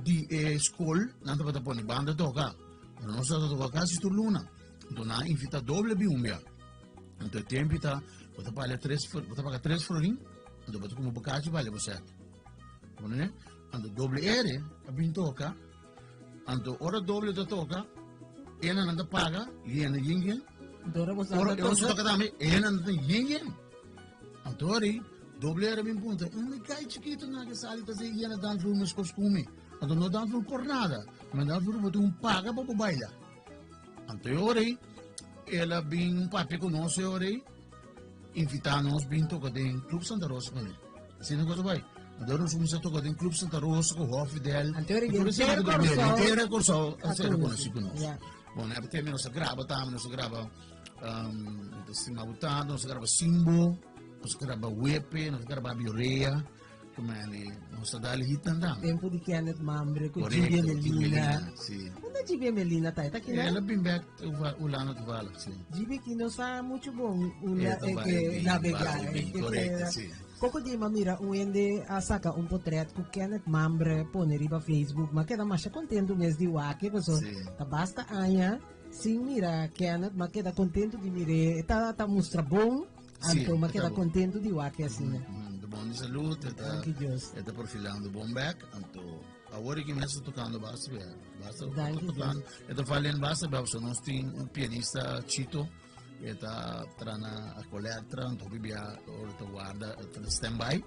di escola, não estava a pôr banda tocar. Nós estava a tocar quase tur luna. Então, na invita doble biumbia. Então, o tempo está, você paga 3 florin, então você como bocage vale você. Né? Então, doble ere, a bin toca, então, hora doble da toca, ena não paga, e ena yingen, Dora você ora eu só toca também, ena não yingen. Então, aí, doble ere bin punta, cai chiquito na que sali, tá se ena dan flu nos costume. Então, não dan flu por nada, mas dan flu você paga para bailar. Então, orei, ela vem papi conosco, orei, invitar-nos bem tocar em Clube Santa Rosa com ele. Assim não coisa vai. Então, nós começamos a tocar em Clube Santa Rosa com o Hof Fidel. Então, ele inteira corso, a ser conhecido conosco. Yeah. Bom, né, até nós grava, nós grava Simabutado, nós grava Simbo, nós grava Wepe, nós grava Bioreia, como ele, nós dali hitandang. Tempo di Kenneth Mambre con Corretto, Gibia Melina. sì. Una Gibia Melina tayo, takina? Ela bem back, ulano de vala, sim. Gibia que não sabe muito bom una Vai, navegar. correto, sim. Pouco di mamira, uende a saca un portrait com Kenneth Mambre, pone riba Facebook, ma queda mais contento mês de wake, porque Sim. tá basta anha, sim mira Kenneth, ma queda contento de mire, tá mostra bom, Sim, então ma tá queda bom. contento de wake assim, né? De bom de saúde, Thank you, Deus. está perfilando bom back, então agora que começa tocando basta, Thank you, tocando, está falando basta, basta, nós temos um pianista Chito, está trana a coleta, então bibia, ora guarda, standby,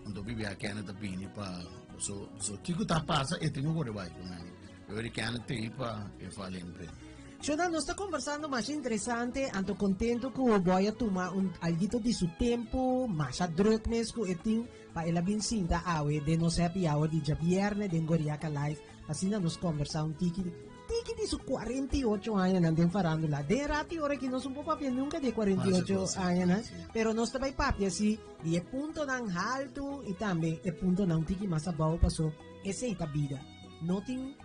então bibia Kenneth Pini para, so Kiko tá passa e tem um gore vai, eu ele Kenneth tem para e falando para Shoda, nós estamos conversando mais interessante, ando contento que o boy tomar algo de seu tempo, mais a druk mesmo, e tem para ela bem sinta awe de nos happy hour de viernes de Goriaca Live, assim nós conversamos tiki de su 48 anos andem falando lá, de rati ora que nós um pouco papi nunca de 48 anos, pero nós também papi assim, de ponto ng alto e também e ponto ng tiki mas abaw paso, essa é a vida, não tem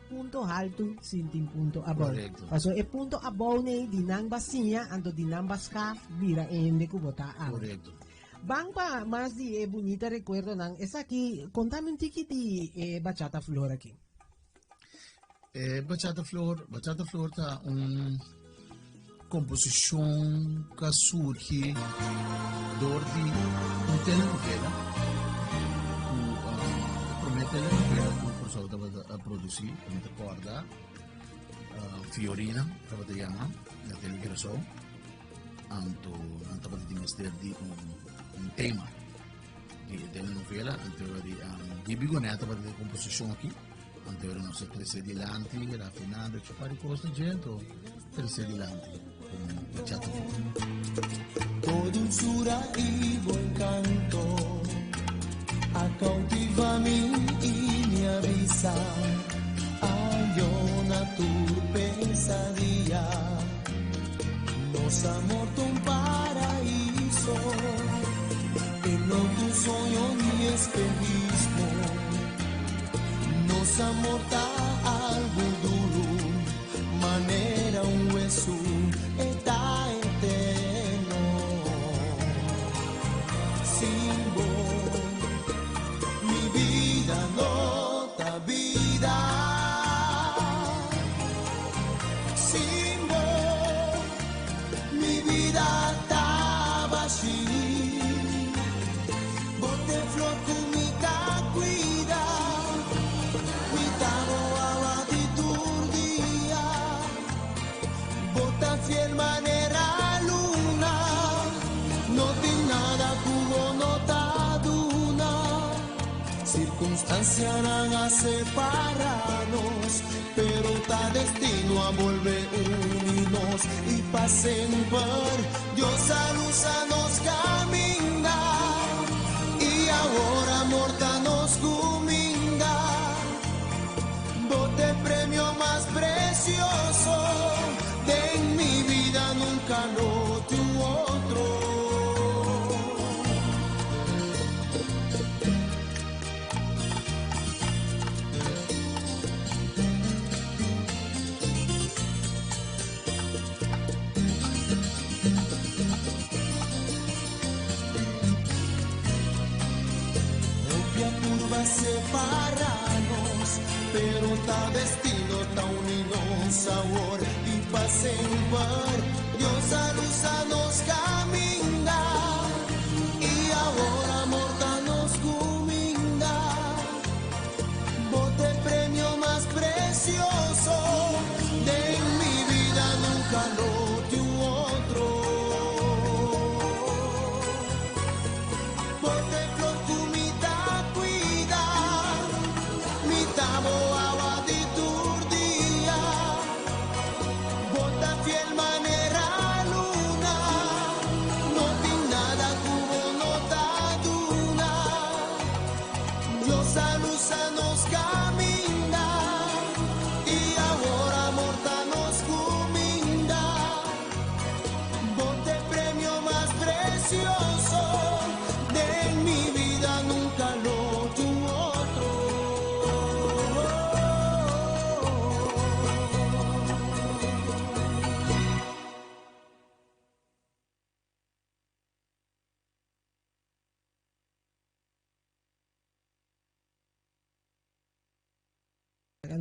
punto alto sinting punto above. Correcto. Paso e punto above ne dinang basinha ando dinang baskaf bira ende kubota aw. correto. Bang pa mas di bonita recuerdo nang esa aquí contame un tiki di bachata flor aquí. Bachata Flor está composição que surge de uma telenovela que promete telenovela que o pessoal estava a produzir, como te acorda, Fiorina, estava a chamar, na televisão, estava a ministrar de um tema de telenovela, então, de Bigoneta estava a composição aqui. Antero non si prese di lanti, raffinando, c'è pari costo gente, prese di lanti, come chat. Tu dulzura y buen canto cautivami y me avisa. Hay una tu pesadilla, nos ha muerto un paraíso, en no tu sueño ni espejismo. Nos amorta algo duro, manera un hueso está eterno. Sin vos, mi vida no está vida. Sin vos, mi vida está vacía. Bote flor con mi cuida. Bota separarnos, pero está destino a volver unirnos y para siempre. Dios a luz a nos caminar y ahora morta nos cominga. Bote premio más precioso de en mi vida nunca lo tuvo otro. Separarnos, pero está destino, está unido sabor y pasen por Dios a luz a nos camina y ahora morta nos cominga. Bote premio más precioso de mi vida nunca lo tuvo otro. Bote flor comida agua de turdia, bota fiel manera luna, no tiene nada como nota duna. Dios a luz a nos camina y ahora morta nos cominda. Bote premio más precioso de mi vida nunca lo tuvo otro.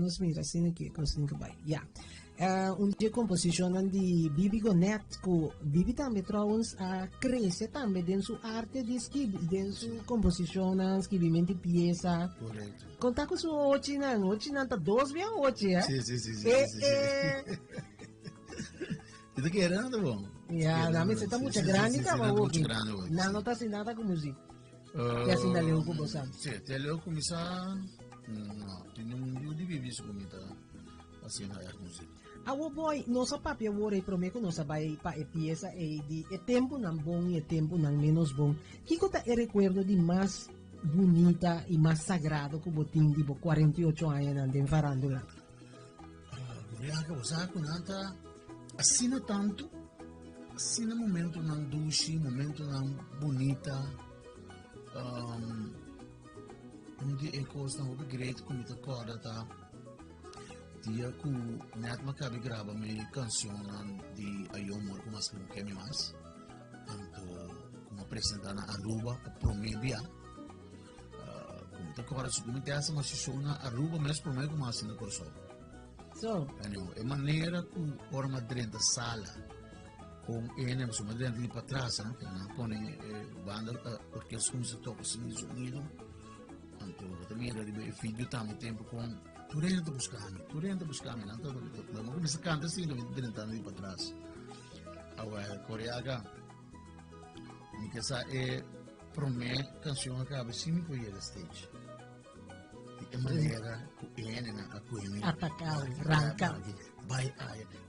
Nos mira assim aqui, consigo que vai. Yeah. Dia composicionam de Bibi Gonet, que Bibi também trouxe a crescer também dentro sua arte de escrever, dentro sua composição, escrevimento de peça. Correto. Contar com sua hoje não tá 2 bem hoje, é? Sim. Você tá querendo, bom? Yeah, mas você tá muito grande, tá bom? Muito grande hoje. Não tá assim nada com música. E assim dali o que você sabe. Sim, até eu começar, não, eu devia ver isso comigo, assim, na música. Awo boy, nossa papi awore prometo nossa vai pa e pieza e di e tempo não bom e tempo não menos bom. Kiko ta e recuerdo de mais bonita e mais sagrado que botin de 48 anos andem farándula. Buriaga, usar com nada, assim não tanto, assim no momento não duche, momento não bonita, onde é coisa não great como te acorda, tá? Dia que net macabe grava minha canção de Ayomor com as que me mais, tanto como apresentar na Aruba para Promebia, como te acorda se como te essa mas show na Aruba mesmo para mim como assim na Corso. So, É maneira que ora Madrid da sala com ele, mas o Madrid ali para trás, né? Que não põe banda porque os como se toca assim no sonido, tanto também era de filho também tempo com Turenta buscando, não todo, mas como se canta assim, não me ali para trás. Agora, coreaga, me que essa é promete canção acaba assim me foi ele stage. É maneira que ele na coisa atacar, arrancar. Vai,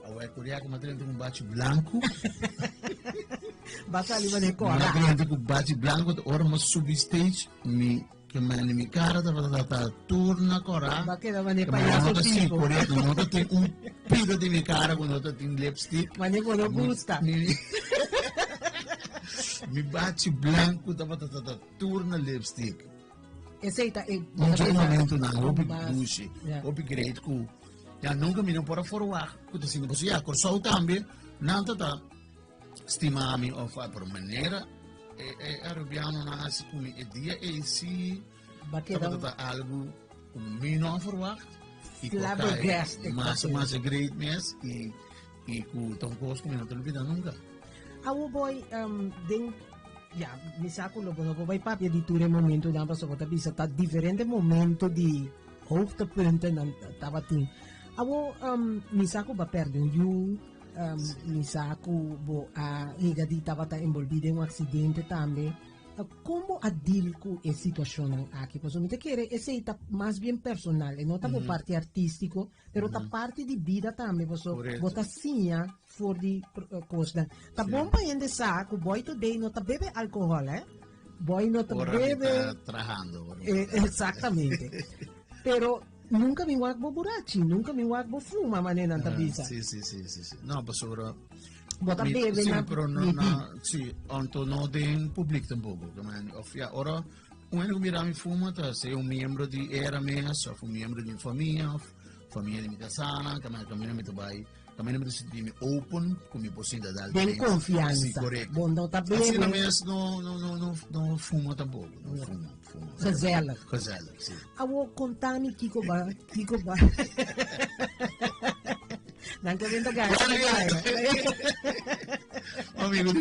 agora coreaga, mas tem um bate branco. Basta ali vai cora. Mas tem um bate branco, ora mas sub stage me que mi cara da turna cora. Ma che ne pagliato sì, corretto, non te un pilo di mi cara quando te in lipstick. Ma ne quello gusta. Mi baci blanco da turna lipstick. E sei ta e non c'è un momento na obi dushi, obi great ku. Ja nunca mi non pora forward, ku te singo così a corso tambe, nanta ta stimami o fa per maniera e arrabbiamo una come idea e si batata algo meno verwacht mas great mes e ku tong kos ko não te olvida nunca. Awo boy den ya mi sa ko logo vai papi di ture momento da pa so ko bisa ta differente momento di hoogtepunten dan tabating. Awo mi sa ko ba perdon you mi sa ko bo higa di tabata involvida in un accidente tambe ¿cómo adil con esa situación aquí? Pues me te quiere, ese está más bien personal, no está por parte artístico, pero está parte de vida también, pues bota sinha for the costa. Tá bom para ainda saco, boy today no tá bebe alcohol, Boy no tá Ora bebe, está trabajando. exatamente. Pero nunca me guardo borracho, nunca me guardo fuma maneira na visa. Sì. No, pues sobre... Bota bebe Sì, na però sì, anto no den pubblico tampoco. Of ja, ora, quando mi rami fuma, se un membro di era mes, of un membro di famiglia, of famiglia di mia sana, cammina mi vai, cammina mi sentimi open, come possiamo dare. Ben confianza. Sì, corretto. Bom, não tá Assim, na bebe, mes no fuma tampoco. No fuma. gazela. Cos'ella, sì. Awo contami Kiko ba. Nanti vento gaya. Amigo,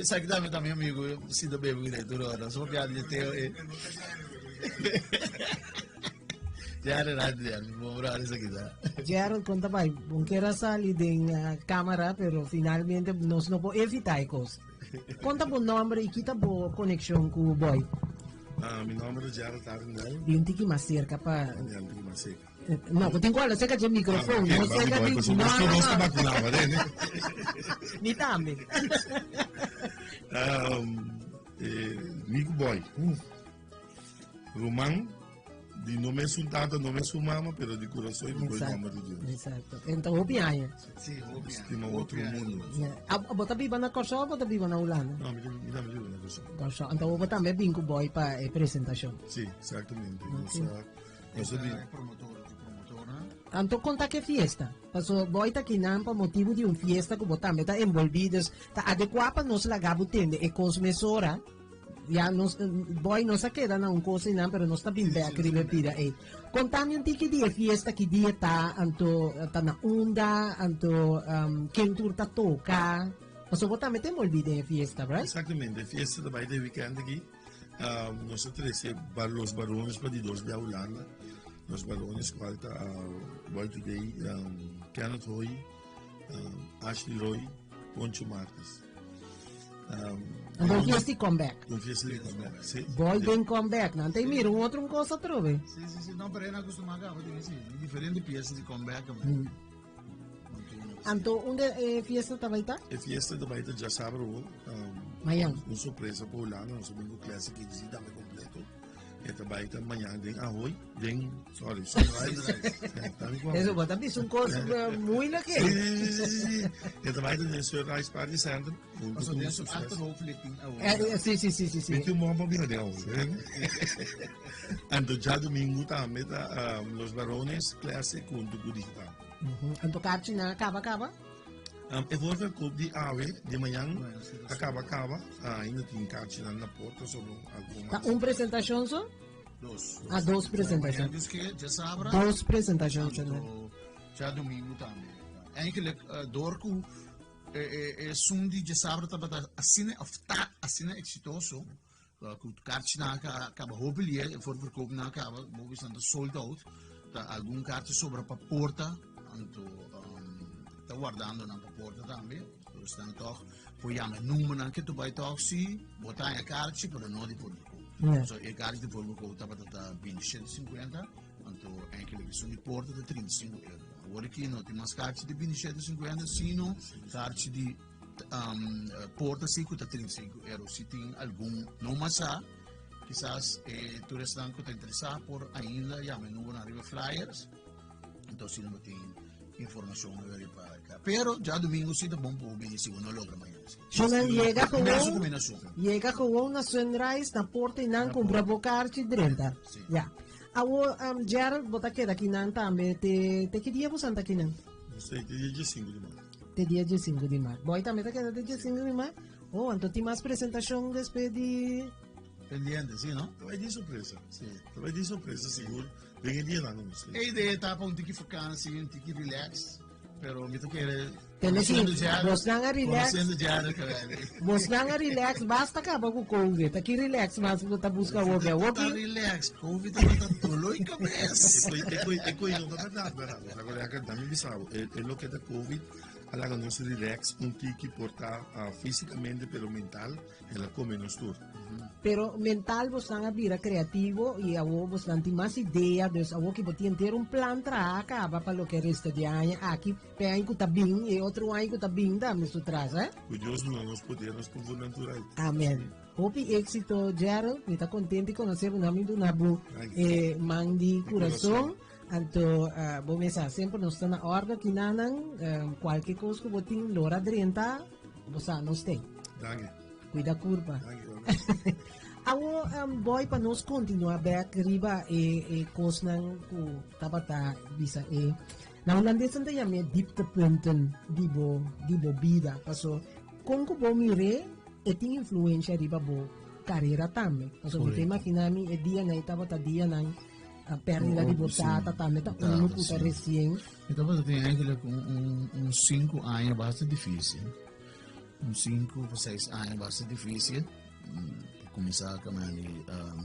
sai che dammi mio amico, si dobbiamo dire tu ora, so piano di te. Ya era radio, mi morale sa kita. Gerald conta pai, bom que era sali din cámara, pero finalmente nos no po evitar cos. Conta po nombre e kita po conexão com o boy. Meu nome é Gerald Arnel. Yung tiki mas cerca pa. Andiamo a secca. No, kung ko alam, cerca dyan microphone. No, cerca din. Questo non sto vacunando, bene? Ni tami. Mico boy. Roman, di nome sultato, nome su mamma, però di coração non vuoi nome di Dio. Exacto. Então, o pianha. Sì, Stima outro mundo. Bota biba na corso, bota biba na ulana. No, mi dà una cosa. Corso. Então, bota também bingo boy pa apresentação. Sì, esattamente. Okay. Non so di... promotore. Anto conta que fiesta. Paso boy ta kinan pa motivo de fiesta que botam tá envolvidos, tá adequada nos lagabo tende e consumesora. Ya nos boy no se queda na coisa não, pero nos tá bem bem aquele pira e contame um tiki dia fiesta que dia tá anto tá na onda, anto quem tur tá toca. Paso botam tem envolvido em fiesta, right? Esattamente, fiesta da baita weekend aqui. Nós três los barones para de dois de Holanda. Los balones quarta Boy Today, Kenneth Roy, Ashley Roy, Poncho Marques. Então fiesta comeback. Fiesta de comeback, sim. Boy bem comeback, não tem mira, outra coisa trove. Sì, no, però è una costumata, sì, differenti pièce di comeback. Anto onde fiesta tá vai tá? A fiesta da baita já sabe Amanhã. uma surpresa para Holanda, nós sabemos que o clássico que diz dá completo. Esta baita amanhã tem arroz, tem, sunrise. Eso bota bicho coisa muito lá que. Sim. Esta baita tem sunrise party center. Also adesso achterhoofdlichting. Sì. Met je mama binnen al. En tot ja domingo também los varones classe com tudo digital. Anto kaartje na kaba. Eu vou verkoop die AW de manhã acaba ainda tem kaartje na porta sobre alguma. Tá apresentação só? Dos. Dos apresentações. Dus que já sabe. Dos apresentações, né? Já domingo também. Eigenlijk doorku sundi já sabe tá assina exitoso. Com kaartje na acaba hopelijk voor verkoop na acaba, mogen staan sold out. Algum kaartje sobre para porta, anto tá guardando na porta também. Estão toch, pojame noemen que tu vai toch sim, botar a kaartje para não de por. So a kaartje de por verkoop tá para 27,50, anto eigenlijk são de porta de 35 euro. Agora aqui não tem mais kaartje de 27,50, sino kaartje de porta sim custa 35 euro. Se tem algum não massa, quizás tu estás interessado por ainda já me não arriba flyers, então se não tem informação para cá. Pero já domingo sim tá bom para o se não logra amanhã. Llega com na sunrise na porta e não compra bocarci drenta. Já. Awo Gerald bota que daqui não também te que dia você anda aqui não? Sei que dia 5 de março. Te dia 5 de março. Boy também tá que dia 5 de março. Oh, então tem mais apresentação depois de pendiente, sim, não? Vai de surpresa. Sim. Vai de surpresa, seguro. Vem dia lá, não sei. A ideia tá para um tique vacancy, um tique relax, pero me toque você não relax. Você não relax, basta acabar com o Covid. Aqui relax, mas você tá buscando o que? Relax, Covid tá tudo em cabeça. É coisa, não é verdade. Agora, também bisavo, é lo que da Covid, ela não se relax um tiki portar fisicamente pero mental ela come nos tour. Pero mental vos están a vira creativo y a vos están más ideas, dus a vos que vos ter un plan tra acaba para lo que resta de año, aquí pe año que está bien y otro año que está bien, dame su tras, Que Deus não nos poderes por natural. Amén. Hopi éxito, Gerald, me está contento de conocer un amigo de Nabu, man di corazón. Anto, vos me sabes, sempre nos está na ordem que nanan, qualquer coisa que botin lora drenta, você não tem. Danke. Cuida curva. Danke. Awo boy pa nos continuar back riba kos nang ku tabata bisa na holandesan ta yame deep te punten dibo bida paso kung ko bo mire ting influensya riba bo karera tame paso kita imaginami dia na itabata dia nang perdida di botata tame ta uno puta recien. Então você tem ainda com 5 anos bastante difícil. 5 ou 6 anos bastante difícil. Começar com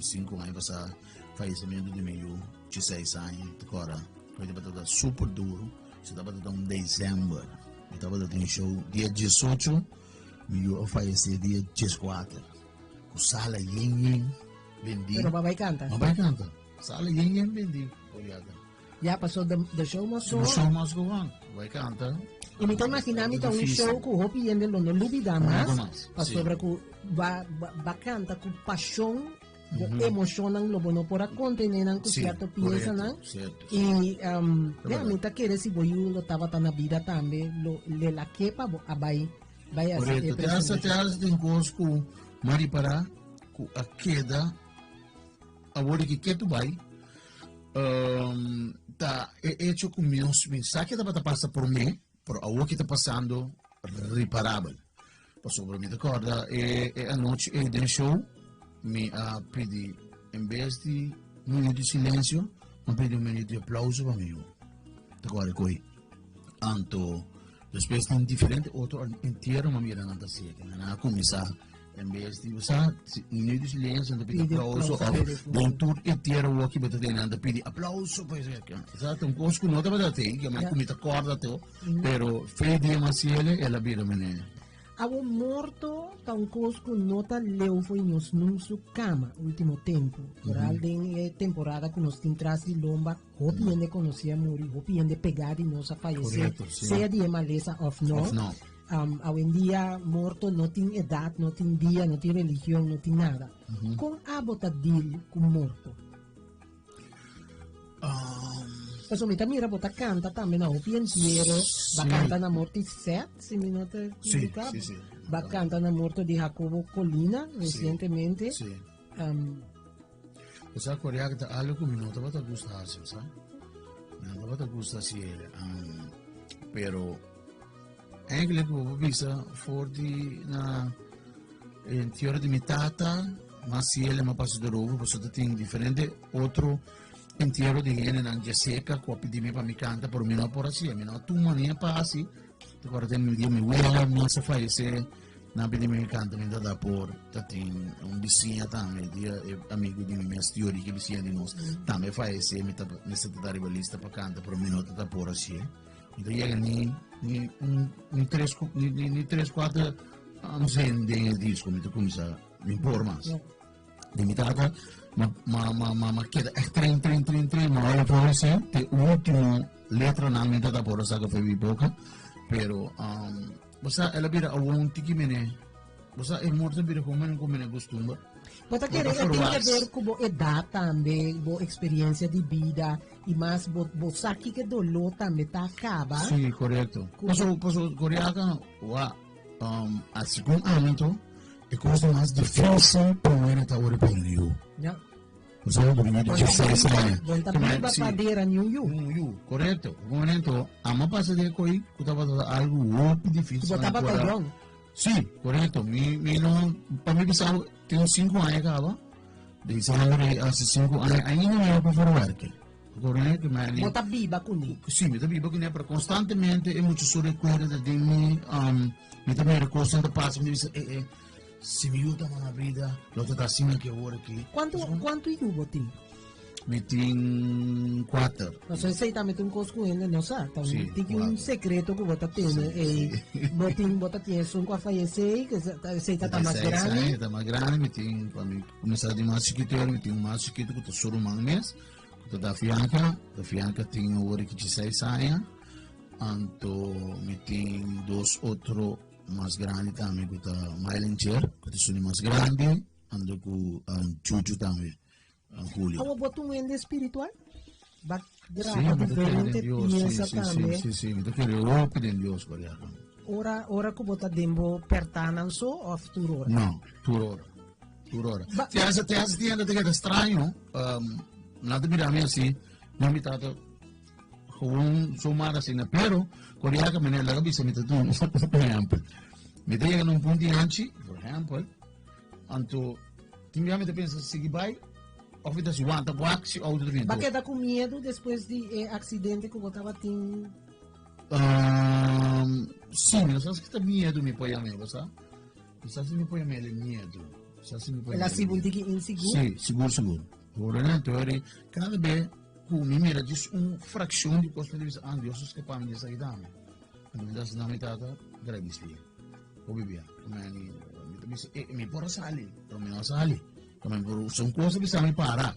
5 anos passar falecimento de meio de 6 anos agora foi debatado super duro. Se estava em dezembro, estava em show dia 18, meio falece dia 14. Com sala yin vendi. Pero babay canta. Sala yin vendi. Ya pasó the show must go O on. show must go on. Vai canta. E mi imaginami ta un Difícil. show ku hopi yende lo no lubi damas Nada mais, pa sim. sobre ku ba canta ku passion bo emotion nang lobo no pora contener nang ku Sim, cierto pieza correto, nang certo. e verdade. realmente querer si boyu lo tava ta na vida tambe lo le la kepa bo abai vai Correto. Te hace tem coisas com mari para com a queda agora que tu vai tá hecho com meus mensagens que tá passa por mim por algo que está passando reparável. Passou por mim de corda e a noite e de show me pedi em vez de um minuto de silêncio me pedi um minuto de aplauso para mim. Agora coi anto depois tem diferente outro inteiro uma mira não tá certo na começar em vez de usar um minuto de silêncio me pedi aplauso um tour inteiro o que você tem anda pedi aplauso para isso exato um coisa não dá ter que mais comida corda teu pero fede maciele ela vira menina. Awo morto ta un cosco nota leu foi nos num su cama último tempo. Por além temporada que nos tintras de lomba, hopi ende conhecia muri, hopi ende pegar e nos a fallecer. Correto, sim. Seja de maleza of no. Of no. Hoje em dia morto não tem idade, não tem dia, não tem religião, não tem nada. Com a botadilha com morto. Paso mi mira bota canta também na hopi inteiro, ba canta na morte 7 minutos. Sim, sim, sim. Bacanta na morte de Jacobo Colina recentemente. Sim. Você coreano tá algo que não estava gostando, sabe? Não estava gostando se ele. Pero eigenlijk vou visa for di na in teoria de mitata, mas se ele me passa de novo, você tem diferente outro inteiro de gente na Jessica, que pedi me para me canta, por mim não por assim, me não tu mania passi, agora tem me dia me uela, me se faz esse na pedi me canta, me dá por, tá tem vizinha também, dia amigo de minha teoria que vizinha de nós, também faz esse, me tá nessa da rivalista para canta, por mim não tá por assim. Então chega nem 3-4 anos de disco, me começa a me impor mais. Limitata, ma queda tren, ma olha para você, te último letra na minha da por essa que foi boca, pero você ela vira algum tiki mene, você é morto vira como é costumba. Bota querer tem que ver com a idade também, com a experiência de vida e mais você aqui que dolor também tá acaba. Sim, correto. Posso coreano, a segundo ano é coisa mais difícil para ele estar agora para you. Já. Você é do menino de 16 anos. Bom, tá bem papadeira New You, correto. O momento, a mapa se de coi, que estava algo muito difícil. Botava padrão. Sim, correto. Mi não, para mim pensava, tenho 5 anos acaba. De sair há 5 anos, ainda não é para fazer correto, mas Bota biba com ele. sim, me também porque para constantemente é muito sobre coisa de mim, me também constante passa me diz se me ajuda na vida, lo tá assim que agora aqui. Quanto you botin? meeting 4. Não sei se também tem um coisa com ele, não sabe? Sim, Tem um claro. segredo que você tem, e você tem um com a fallecer, que você está mais grande. Está mais grande, meeting, quando começar de mais chiquito, meeting mais chiquito, que está soro um mês, que da Fianca tem o hora que 16 anos, então meeting dois outros mais grandes também, que está Mailencher, que está mais grande, ando com Chuchu também. Julio. Como botar um ende espiritual? Va Sí, grava me diferente Dios, piensa sí, também. me quiero pedir Dios, coreano. Ora que botar dembo pertanan so ou futuro ora? No, turora. Ba- Te hace tienda que extraño, nada mira a mí así, no me trata con su mara así, pero coreano me la gabi se me tatu, por ejemplo. Me te llega un punto anchi, por ejemplo, anto, timidamente pensa seguir vai, of it as you want, wax, ou do vento. Ba queda com medo depois de acidente que botava tem Sim, não sabes que está medo me põe a mim, sabe? Não sabes se me põe a mim, medo. ela se bunti inseguro. Sim, seguro. Por então, cada vez que me mira, diz fração de coisa de ah, Deus é capaz de sair da minha. Então, das na metade, gravis filho. O bebê, me porra sali, pero me não sali. Também por são coisas que me para.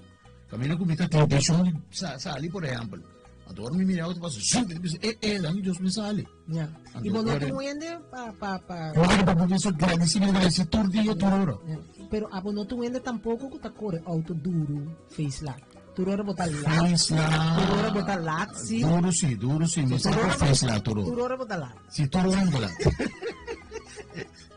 Também não comita tentação de sali, por exemplo. Agora me mira, eu faço sempre, daí Deus me sali. Yeah. E bom, não tem ende pa Claro, para poder ser agradecido, agradecer todo dia, toda hora. pero abo no tu ende tampouco que tá core auto duro face lá. Tu ora botar lá. Faz lá. Tu ora botar lá, sim. Duro sim. Mas é que fez lá, Tu toro. ora botar lá. Se toro anda lá.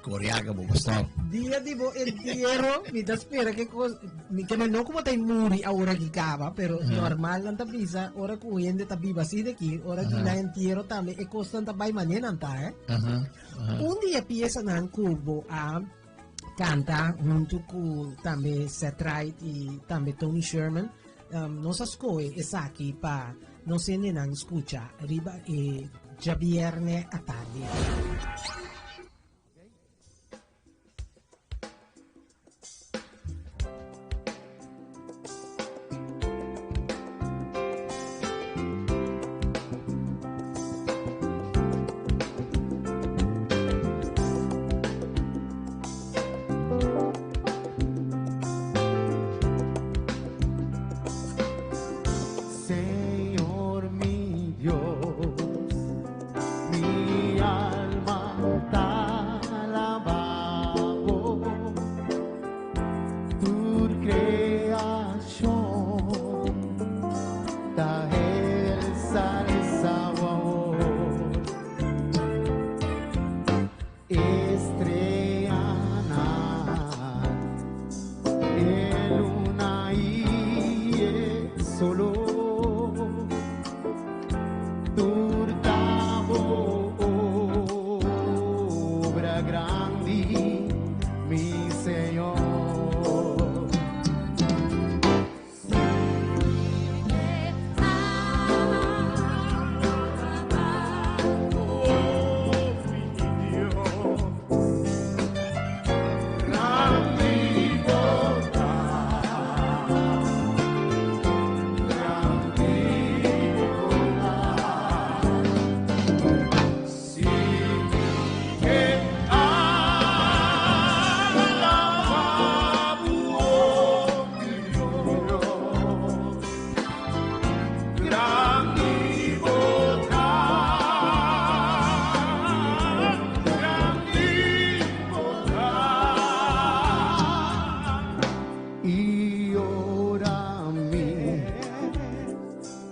Coreaga, vou gostar. Dia di bo entero, mi da spera che cosa che non come tai muri a ora che cava, però normal anta bisa, ora ku ende ta biba si de ki, ora ki na entero tambe e costa ta bai manena anta Un dia pieza nan cubo a canta junto con tambe Seth Wright e tambe Tony Sherman. Nos ascoe e saki pa non se ne nan scucha riba e già vierne a tardi. Señor mi Dios, mi alma te alabó, tu creación, da el sabor, estrellana, el luna y el solo. Obra grande, mi Señor. Y ora mi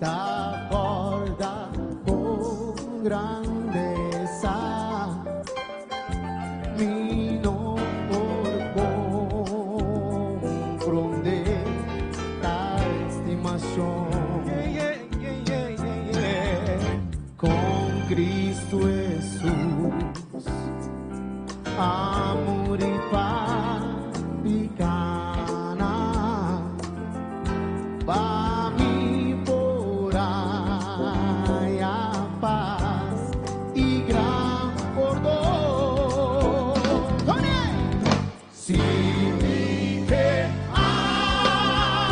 da corda con grandeza mi no por comprender ta estimación con Cristo Jesús amor y paz y cana pa mi por allá paz y gran perdón. Si mi que alaba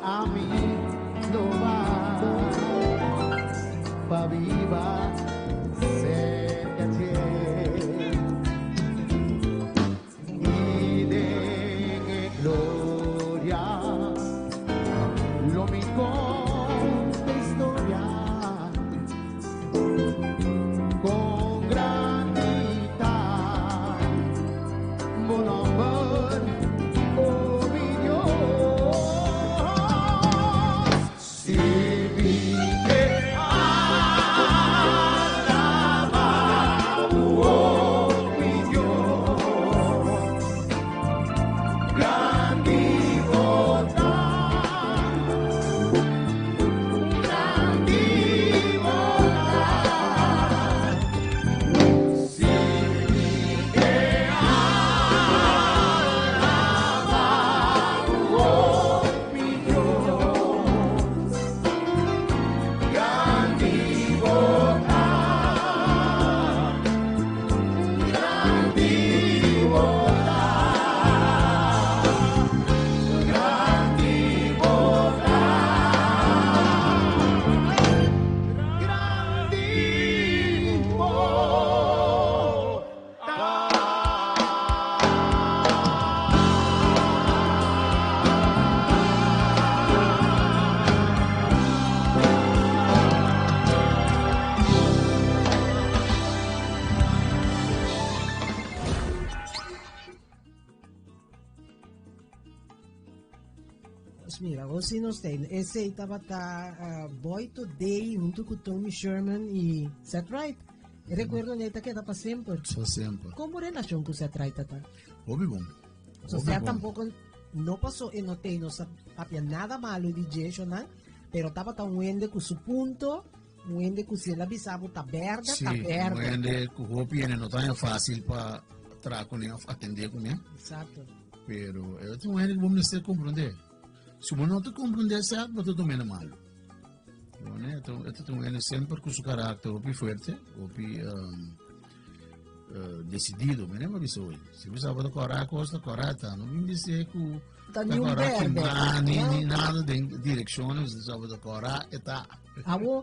a mí no va pa' viva cerca de y de gloria lo mi conta historia con granità mon amor oh mi Dios si vi que alaba oh mi Dios gran divota si vi que alaba oh mi Dios gran divota gran divota gran divota gran Pues mira, você não tem. Esse estava Boy Today junto com Tommy Sherman e Seth Wright. Eu recuerdo neta que era para sempre. Só sempre. Como relação com Seth Wright tá? Hobby bom. O sea, tampoco no passou e não tem, não sabia nada malo de Jason, né? Pero estava tão wende com seu ponto, wende com se avisava tá aberta, Sim, tá aberta. onde o hobby não tá fácil para atender com ele. Exato. Pero eu tenho que vamos ter compreender. Se você não te compreender certo, você também é malo. Então, eu tenho sempre com seu caráter opi forte, opi decidido, mas não é isso hoje. Se você sabe decorar a coisa, decorar, tá? Não vem dizer que Tá nenhum decorar verde. nem nada de direções, você sabe decorar, e tá. Amo,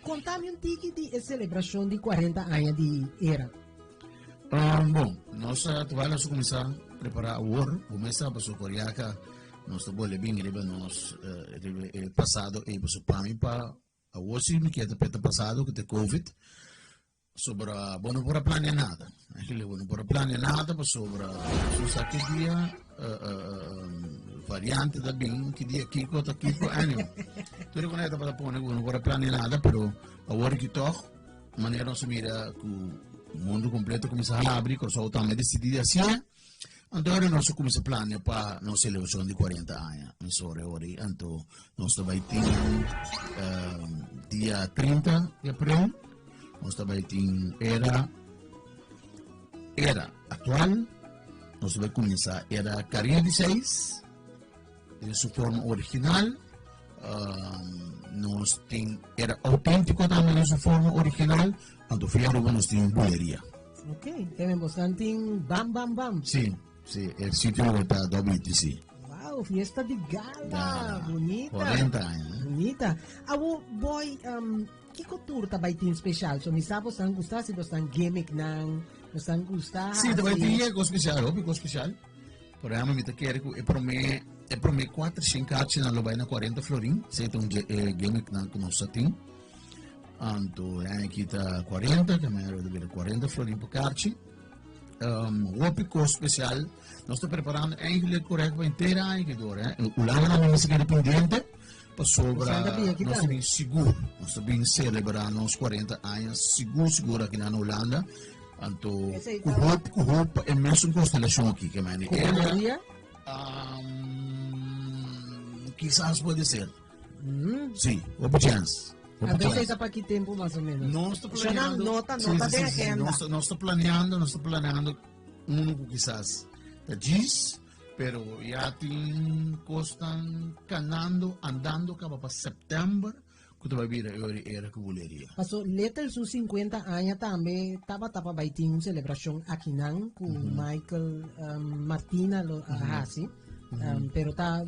conta-me um tique de celebração de 40 anos de era. Bom, nós vamos começar a preparar o ano, começar para o Coreaca, nós estamos bem nós passado e para o hoje que é passado que tem Covid, sobre bom não para planear nada, aquele bom não para planear nada, sobre que dia variante da bem que dia aqui conta aqui por ano, tudo que não é para pôr não para planear nada, pero agora que toque maneira nós mira que o mundo completo começa a abrir, que só também decidido assim. Então, nós começamos a planear para a nossa celebração de 40 anos. Então, nós também temos dia 30 de abril, nós também temos era atual, nós vamos começar a era Caribe 6, em sua forma original, nós temos era autêntico também em sua forma original, então, fíjate, nós temos buleria. Ok, temos bastante bam bam bam. Sim. Sí, el sitio está WTC. Wow, fiesta de gala, bonita. 40 anos. Bonita. Abo, boy, que cultura também tem especial? So, misabo saan gustar, se saan gimmick nang, saan gustar. Sim, também tem algo especial, algo especial. Por exemplo, me quero que é para mim 4, 5 cartas na loja na 40 florim, se tem gimmick que nós temos. Então, aqui está 40, que é 40 florim por carta. Ópico especial, nós estamos preparando a correto inteira o lado da música independente para sobre nós estamos seguros, nós estamos celebrando os 40 anos seguro aqui na Holanda. Então, o roupa é mesmo constelação aqui, que é quizás pode ser. Sim, houve chance. A veces para que tempo mais ou menos. Nós estamos planeando. Nota de agenda. Nós estamos planeando quizás da diz, pero já tem costan andando para setembro, que vai vir era que buleria. Passou letra sus 50 anos também estava vai ter uma celebração aqui não com Michael Martina Hasi, pero tá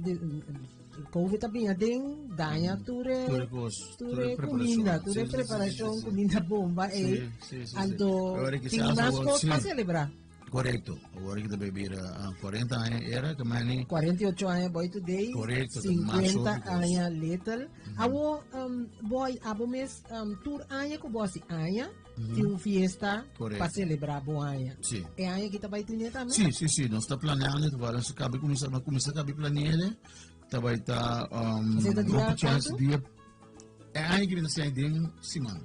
COVID também tem, danha, ture comida, ture preparação, comida bomba, então, tem mais coisas para celebrar. Correto. Agora que deve beber 40 anos era, que mais 48 anos boy today, Correto, 50 anos little. Awo boy, abo mes tour anos que boy si anos, tem uma fiesta para celebrar boa anos. Sim. É anos que tá vai ter também? Sim, nós está planeando, tu vai se cabe começar a planear, tá vai estar dia. É anos que nós saímos de semana.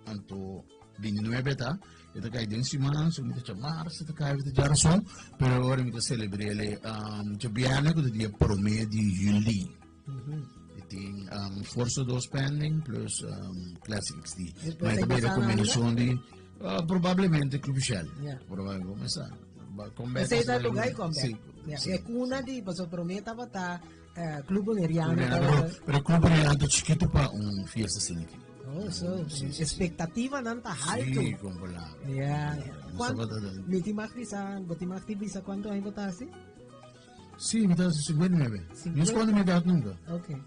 Então, 29 tá? Ito kay din si man, so mita março, ito kay ito jarason, pero agora mita celebrele jabiana ko dia prome di Juli. Iting Forza 2 pending plus Classic XD. May tabi recommendation di probabilmente Club Shell. Probabilmente começar. Essa é a lugar combe. É cuna di paso prometa bata Club Neriano. Pero Club Neriano chiquito pa fiesta significa. Expectativa não está alto. Sim, como lá. Botimacti visa quanto aí votasse? Sim, votasse 59. Mas quando me dá nunca. Ok.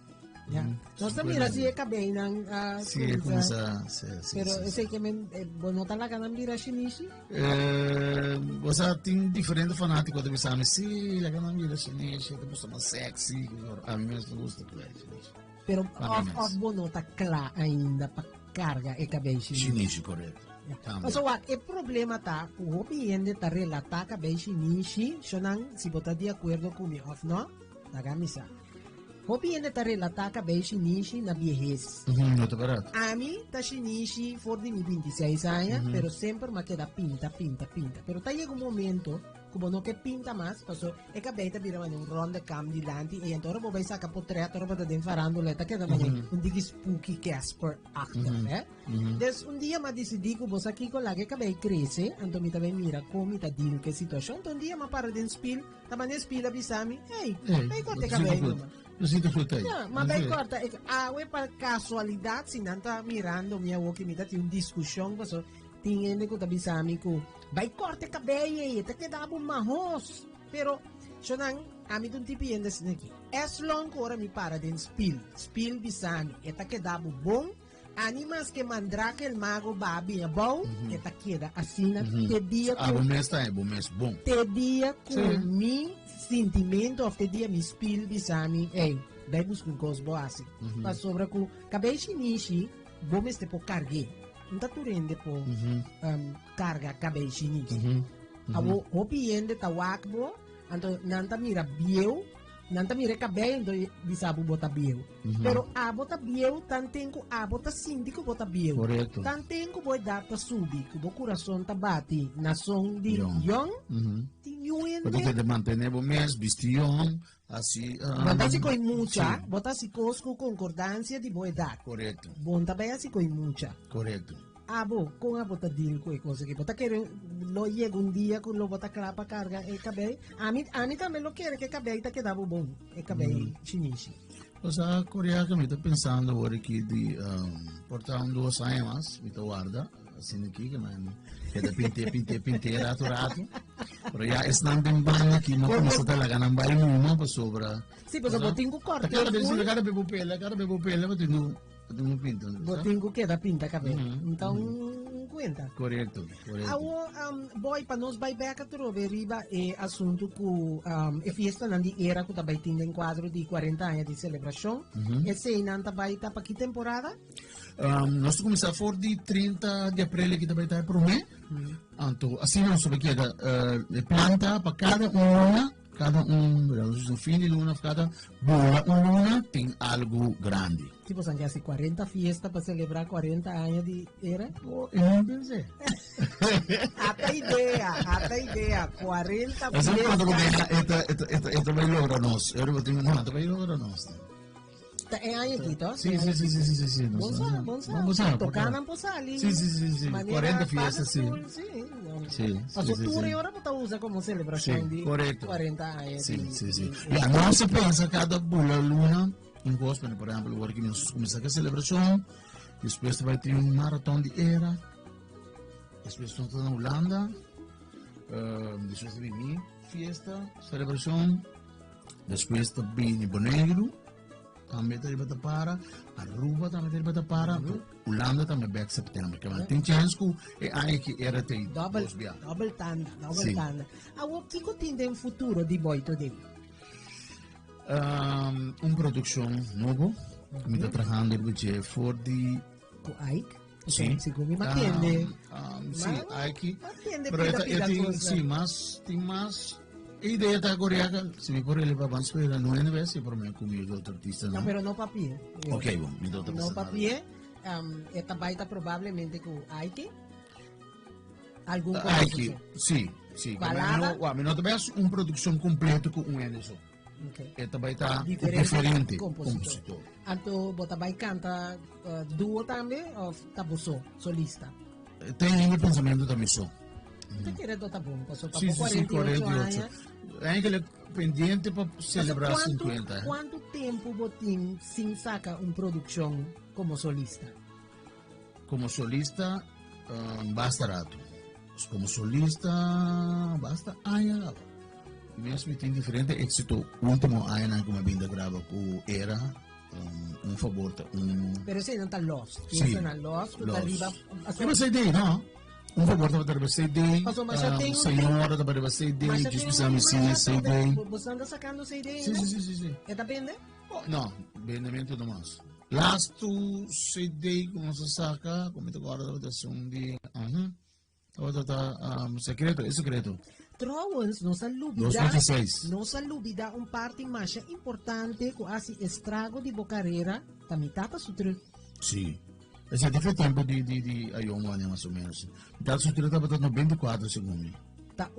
Nós também assim é cabem nang sim, começa. Pero eu sei que não tá lá que não vira chinês. Você tem diferente fanático de pensar, mas sim, lá que não vira chinês, que gosta mais sexy, a mim mesmo gosta de chinês. Pero of bono tá clara ainda para carga e cabelo chinês. Correto. Mas o problema tá, o opiende tá relatar cabelo chinês, sonang se botar de acordo com o of não, na camisa. O opiende tá relatar cabelo chinês na viejez. Não tá barato. A mim tá chinês for de 26 anos, pero sempre me queda pinta. Pero tá chega momento como não que pinta mais, passou é que a beita vira um ronde cam de lante e então vou vai sacar portreto para poder farando leta que também dig spooky Casper actor, né? Des dia mas decidi que vou aqui com lá que acabei crescer, então me também mira como tá deal que situação, então dia mas para den spill, também spill avisami, hey, vai cortar cabelo. Eu sinto fruta aí. Mas vai cortar, para casualidade, se não tá mirando minha walkie me tá tem uma discussão, passou tinha que avisami que vai cortar cabelo e tá quedando marros, pero so nang ami dun tipienda sinaki. As long que ora mi para den spill bisami, eta quedado bom. Animas que mandrake el mago babi a bom, eta queda asina te dia com bom mês tá bom mês bom. Te dia com mi sentimento of te dia mi spill bisami, ei, vai buscar coisa boa assim. Mas sobre que cabelo chinichi, bom mês te po cargue. Não está turende po carga cabelo chinês. Abo opiende tawakbo, anto nanta mira bieu, nanta mira cabelo, então bisabu bota bieu. Pero bota bieu tantenko bota síndico bota bieu. Correto. Tantenko boy data subi, que o coração tá bate na som de young, tinhuende. Porque de manter o mês bistião, assim. Bota-se com mucha, bota-se com concordância de boa idade. Correto. Bom também assim com mucha. Correto. Com a bota deal com coisa que bota querer lo llega um dia com lo bota para carga e cabelo. A mim também lo quer que cabelo tá quedava bom, e cabelo chinês. O sea, Coreia que me está pensando agora aqui de portar 2 anos, me está guarda, assim aqui que man, que pinte rato. Pero ya es não bem bem aqui, mas começa talaga nang baile mo pa sobra. Sim, mas eu tenho corte. Cara bebo pela, mas tu não pinta. Botinho queda pinta cabelo. Então, cuenta. Correto. Boy, para nós vai back a riba é assunto que a festa não era que também tinha em quadro de 40 anos de celebração. Esse não vai estar para que temporada? Nós começamos for de 30 de abril que também está para o mês. Então, assim nós sabemos que planta para cada um fim de luna, cada boa luna tem algo grande. Tipo, são assim 40 fiestas para celebrar 40 anos de era? Eu não pensei. Até ideia, 40 fiestas. Mas quando eu também logra nós. Eu também logra nós. É aí aqui, tá? Sim. Bom sabe. Tocar na ali. Sim. 40 fiestas, sim. Mas o tour agora você usa como celebração de 40 anos. Sim. E não se pensa cada boa luna em gospel, por exemplo, agora que nós começamos a celebração, depois vai ter maratão de era, depois estamos na Holanda, depois vem fiesta, celebração, depois também em Bonegro, também está para, Aruba também está para, Holanda também back setembro, que tem chance que aí que era tem Double Sim. tanda. O que tem de futuro de Boy Today? Produção novo, me está trabalhando com for the Com Ike? Sim. Segundo me atende. Sim, aqui. Atende Pero pila tem, coisa. sim, tem mais. A ideia está coreana, se me por ele para avançar, não é neve, se por mim comigo outro artista, Não, não. pero no papier. Ok, bom, me dá outra No papier. Esta baita provavelmente com Ike. Algum Aqui, sim. Balada? Mas não também é produção completa com Anderson. Okay. Esta vai estar Diferente diferente compositor. Anto bota vai canta duo também ou tabuso, solista? Tem o pensamento também só. Você quer tá bom, passou para Sim, 48 anos. É aquele pendente para celebrar Quanto- 50. Quanto tempo botin sem saca produção como solista? Como solista, basta rato. Como solista, basta anos. E mesmo tem diferente êxito. O último ano que eu vim grava com era favor. Pero ese não está lost. Sim. Esse não lost, que tá arriba. Que vai ser daí, não? Favor para ser daí. Passou, mas já tem Senhora para ser daí. Mas já Diz tem que me sim, ser daí. Você anda sacando CD Sim, ainda? sim. É da bende? Não, vendimento do mais. Last to CD, como se saca, como agora da votação de. Secreto, é secreto. Trouwens, não se lubida, 2.6. não se lubida parte mais importante que assim estrago de boa carreira, da mitad sutre. Sim. Esse é diferente tempo de Ayong ano, mais ou menos. Então, se você estava dando 24 segundos. Tá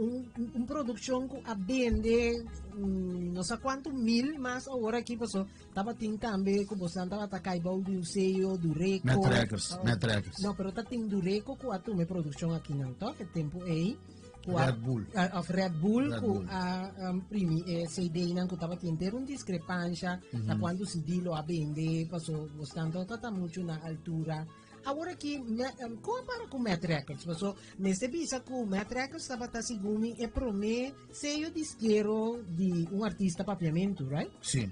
produção que a vende não sei quanto mil, mas agora aqui passou, tava tem também que você andava a caibal do seio, do Reco. Metrackers. Não, pero tá tem do Reco que a tua produção aqui não tá, que tempo aí. Red Bull. Of Red Bull, Red que Bull. a primi CD não que estava tendo uma discrepância, da quando se dilo a vender, passou, bastante, tá muito na altura. Agora que, compara com o Met Records, passou, nesse bisa que o Met Records estava segundo e promete sello disqueiro de artista papiamento, right? Sim.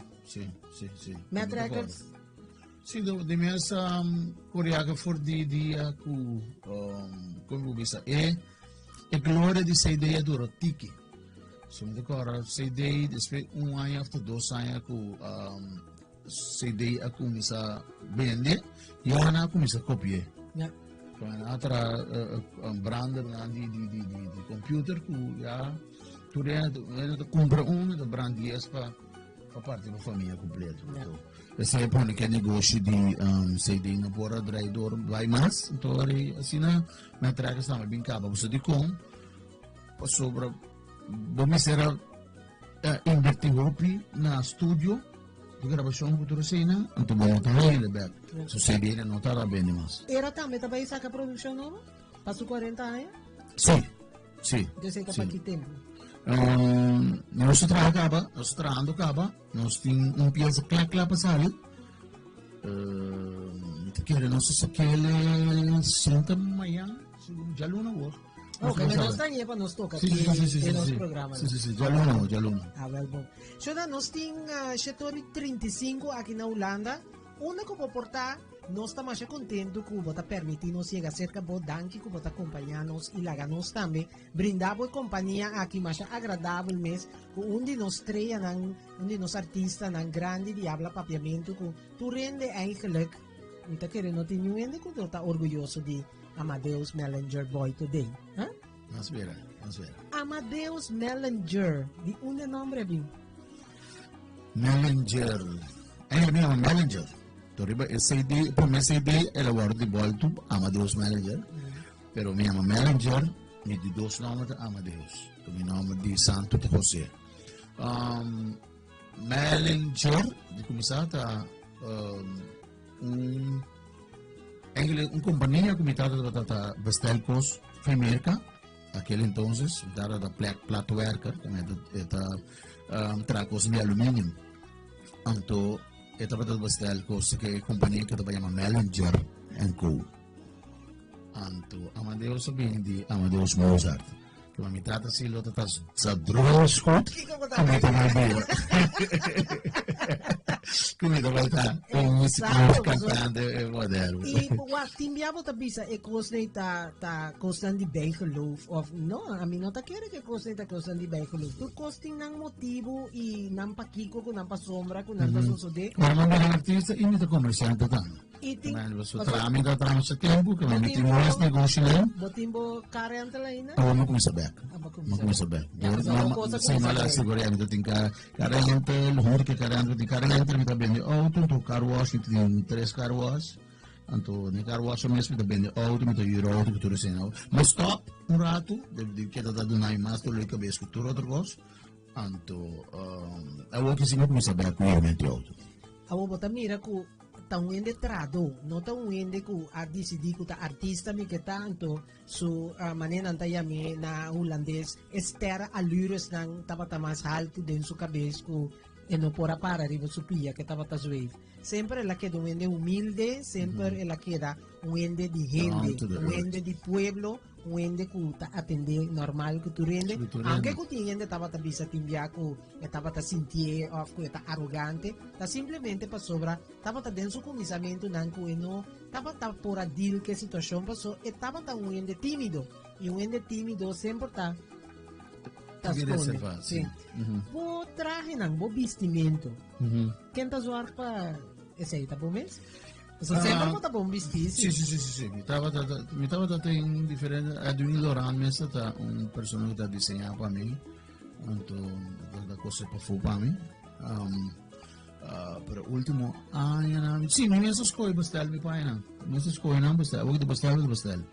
Met Records, Sim, de mesa coreaga for de dia com como bisa e glória de CD é duro tiki. Se me decora CD depois ano after 2 anos com CD a começar a vender e a começar a copiar. yeah. Quando outra brander de computer que já tu compra da brand para parte da família completa. Yeah. Esse é para que negócio de CD na porra traidor vai mais, então assim na traga está bem capa você de com sobre vamos ser invertir na estúdio de gravação futura cena, então vamos estar ele back. So CD não está bem mais. Era também, também saca produção nova? Passou 40 anos? Sim. Eu sei que para que tempo. Nós trabalhando acaba, nós temos peça clac para sair. Que não se aquele sinta amanhã, já luna hoje. Ok, mas nós estamos para nós tocar aqui em nosso programa. Sim, já luna. Ah, well, bom. So, nós temos setor 35 aqui na Holanda. Onde que vou portar, nós estamos mais contentos que vou permitir nos chegar cerca do danke que vou acompanhar nos e lá nós também brindar boa companhia aqui mais agradável mês onde nós treia onde nós artista nan grande diabla papiamento que tu rende eigenlijk niet querendo não tem ninguém que tu tá orgulhoso de Amadeus Mellinger Boy Today, hein? Vamos ver. Amadeus Mellinger, de onde nome bem? Mellinger. É meu Mellinger. Toriba CD, por mim CD é o word de volta Amadeus Mellinger. Pero me llama Mellinger, e de dois nomes de Amadeus. O meu nome de Santo de José. Mellinger, de começar a companhia comitada da Vestelcos Femerica, aquele entonces, era da Platwerker, que é tracos de alumínio. Então, esta para Vestelcos, que é a companhia que se chama Mellinger & Co. Então, Amadeus vem de Amadeus Mozart. que mami tata si lo tata sa droga skot, kami ta mai bem. Kami ta vai ta, música cantante moderno. E wat timbiabo ta bisa e kosne ta kostan di bijgeloof of no, a mim não ta kere que kosne ta kostan di bijgeloof. Tu kosting nang motivo e nang pakiko ko nang pasombra ko nang pasosode. Mas não é artista e não comerciante também. E ting Mas o tramite da trama sa tempo, que mami tem mais negócio lá. botimbo kare antalaina. Ako mo kumisabek. Abako Magkumisabek. cosa Sa mala siguro yan ito ting karente, luhur ke karente, ting karente mi tabende auto, to car wash, ting 3 car wash. Anto ni car wash mesmo tabende auto, mi to euro auto que tu resena. Mas stop um rato, de que tá dando mais mas to leika bes cultura outro gos. Anto eu que singo kumisabek ko realmente auto. Awo bota mira ku ta wende trado, no ta wende ku decidi ku ta artista mi que tanto su manera antayami na holandês estera allures nang tapata mais alto den su cabeça ku e no pora para arriba su pia que tapata wave. Sempre la queda wende humilde, sempre la queda wende di gente, wende di pueblo, wende ku ta atende normal ku tu rende, anche ku tiende tapata bisa timbia ku e tapata sintie of ku ta arrogante, ta simplemente pa sobra tapata den su comisamento nan ku no tapata pora deal que situação passou e tapata wende tímido, e wende tímido sempre ta Reservado, sim. Bo traje nang bo vestimento. Quem tá zoar pa esse tá bom mês? Sempre mo tá bom vestir. Sì. Mi tava dato in differente ad un Loran messa ta un persona che disegna para mim, tanto da cose para fu para mim. Per ultimo anno, sì, mi messo scoi bastel mi paina. Mi messo scoi non bastel, vuoi bastel.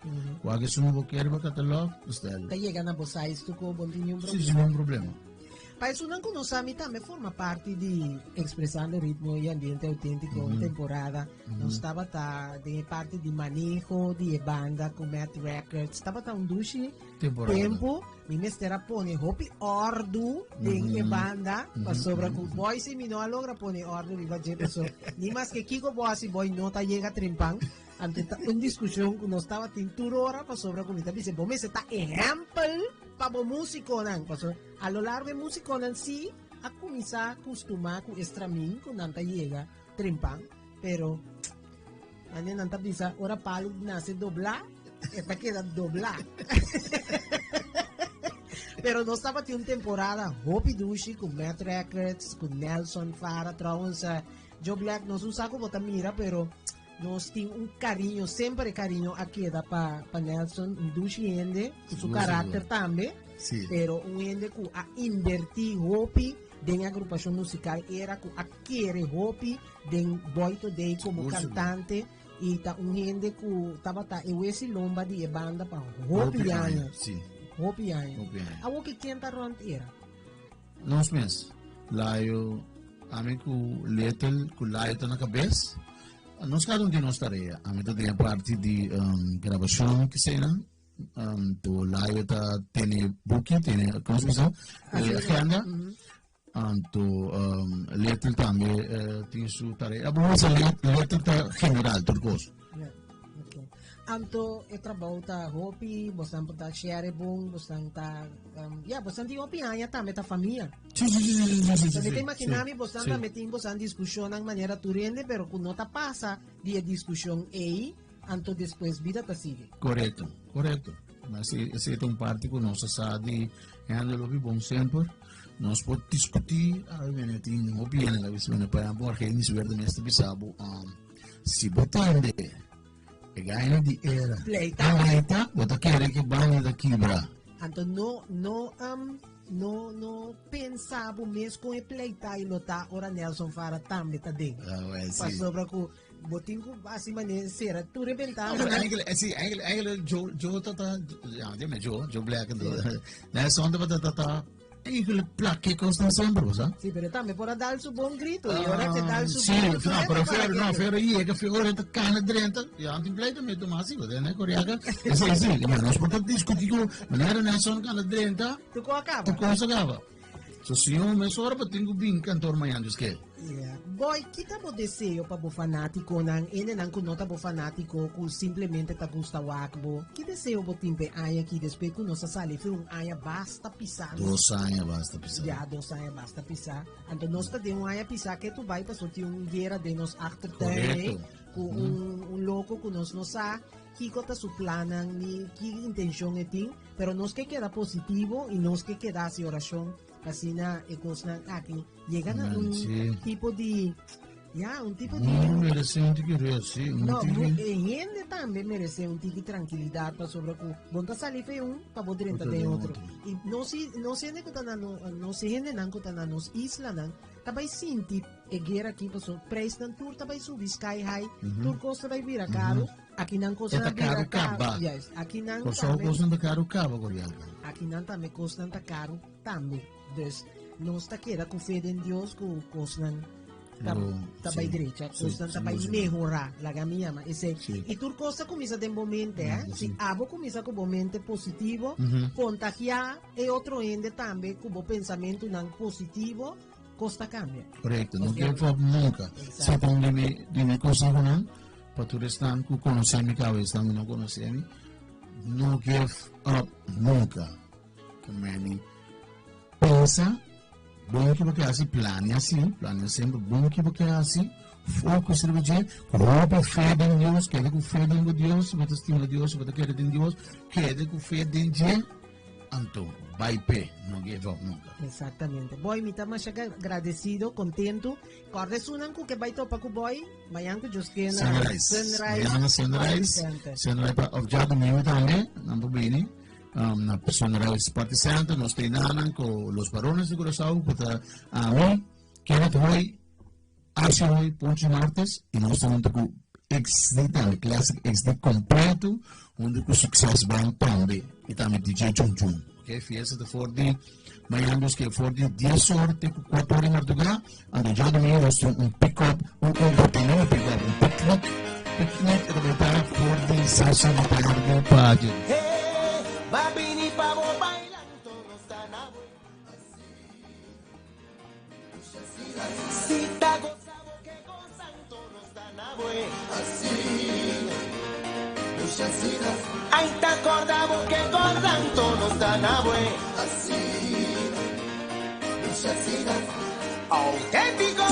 Qualche sono vocchiere per catalog bastel. Tá chegando a vocês tu com bom nenhum problema. Sì, non un problema. Mas isso não conosami também forma parte de expressando ritmo e ambiente autêntico temporada. Nós estava de parte de manejo de banda com Matt Records. Estava um duche tempo. Mi mestera pone hopi ordu de banda para sobra com boy se mi não logra pone ordu viva gente so. Ni mais que Kiko boy boy nota chega trimpang. Ante uma discussão que nós estava tentando hora para sobra com ele dice, "Bom, esse tá exemplo para músico não, pastor. A lo largo de músico não si a começar a acostumar com extramin com nanta chega trimpang, pero ani nanta bisa ora palo nasce doblar, eta queda doblar." Pero nós estava tendo temporada Hopi Dushi com Matt Records, com Nelson Fara, trouwens Joe Black, nós não saco botar mira, pero nós temos carinho, sempre carinho aqui da para Nelson, Dushi ende, com seu caráter também, pero ende com a invertir Hopi den agrupação musical era com a querer Hopi den Boy Today como cantante e tá ende com tava eu esse lomba de banda para Hopi anos. Hopi anos. Awo que canta rond era. Nós mesmos, laio, amigo com letel, com laio tá na cabeça. Nós cada um de nós tarefa, a mim tem a parte de gravação que será, to laio tá tem booking, tem como se diz, agenda, to letel também tem sua tarefa. A boa é letel tá general, tudo coisa. Anto trabalho ta Hopi, bostan ta share bom, bostan ta bostan di Hopi anya ta meta família. Sim. Jadi tem makinami bostan ta meting bostan discussão ng maneira turende, pero kung nota passa dia discussão aí, anto depois vida ta sigue. Correto. Mas esse é um parte que nós sabe, handle o bom sempre. Nós podemos discutir, tem opinião, a visão para por que nem se verde neste bisabo, se botande ganha de era. Pleita, bota querer que banhe da quebra. Então no pensava mesmo com pleita e lotar ora Nelson Fara também tá dentro. Para sobra com botinho assim maneira será tu rebentar. Eigenlijk Joe tata, ja, die met Joe Black en Nelson tata. Eigenlijk plaque constant sempre, sa? Sì, però também por dar su bom grito, e ora che dal su sì, però ferro io che ora te cane drenta, io anti pleito metto massivo, ne coriaca. Sì, ma non si può discutere, ma era Nelson cane drenta. Tu co acaba. Tu cosa acaba? So se io me sora pa tengo bin cantor mai antes que. Yeah. Boy, kita mo deseo pa bo fanático ng ene nang kunota bo fanático kung simplemente ta gusta wakbo. Ki deseo bo timpe aya ki despe kuno sa sali un aya basta pisar. 2 anos basta pisar. Ya, 2 anos basta pisar. Ando nós ta de um aya pisar que tu vai pa sorti un guerra de nos actor Correcto. ku un loco ku nos sa kiko ta su planan ni ki intention eting, pero nos que queda positivo y nos que queda si oración kasi na ekos ng aking llega na un Sí. tipo de un tipo de No merece un tigre así. no, Un tigre. gente también merece un tiki tranquilidad para sobre que bonta sali fe un para poder Otro de de otro. otro. Y no se ne kutana no se gente nan kutana nos isla nan tabay sinti e guerra aqui paso prestan tour tabay subi sky high tour costa bay vira caro aqui nan costa Eta caro kaba. yes aqui nan Kosong kosong da caro cabo koreano. aqui nan também costa ta caro também dus nos ta queda com fé em Deus com costa Pero, tabay sí. derecha, Sí, costa sí, tabay sí. mejora la gamiyama. Ese Sí. y tur cosa comienza de momento, Sí. si abo comienza con momento positivo, contagiar e otro ende también como pensamiento nan positivo, costa cambia. Correcto, no Okay. give up nunca. Exacto. Se pong dime consejo nan, paturestan ku conocer mi cabeza, no conocer mi, no give up nunca. Kamani, pensa, bom que você assim, plane sempre, bom que você assim, foco sobre você, roupa fé em Deus, quede com fé em Deus, você estima Deus, você quer em Deus, quede com fé em Deus, então, vai pé, não give up nunca. Exactamente. Boy, mi tama siya agradecido, contento. Corre sunan ko que vai topa ko boy, mayan ko just kena Sunrise. Sunrise para objado meu também, não bobini. Na Sunrise Party Center, nós treinamos com os varones de Curaçao, para a mim, que hoy, hace hoy, ponte martes, e nós estamos com XD também, Classic XD completo, onde o sucesso vai também, e também DJ Chum Chum. Okay, fiesta de Fordi, Miami que Fordi 10 horas, 4 horas em madrugada, ando já domingo nós temos pick-up, um picnic, e para Fordi, Sasha, de tarde, Padre. Hey, babini pavo bailando nos dan agua. Si ta gozado que gozan todos dan agua. Ay, te acordamos que gozan todos dan agua. Auténtico.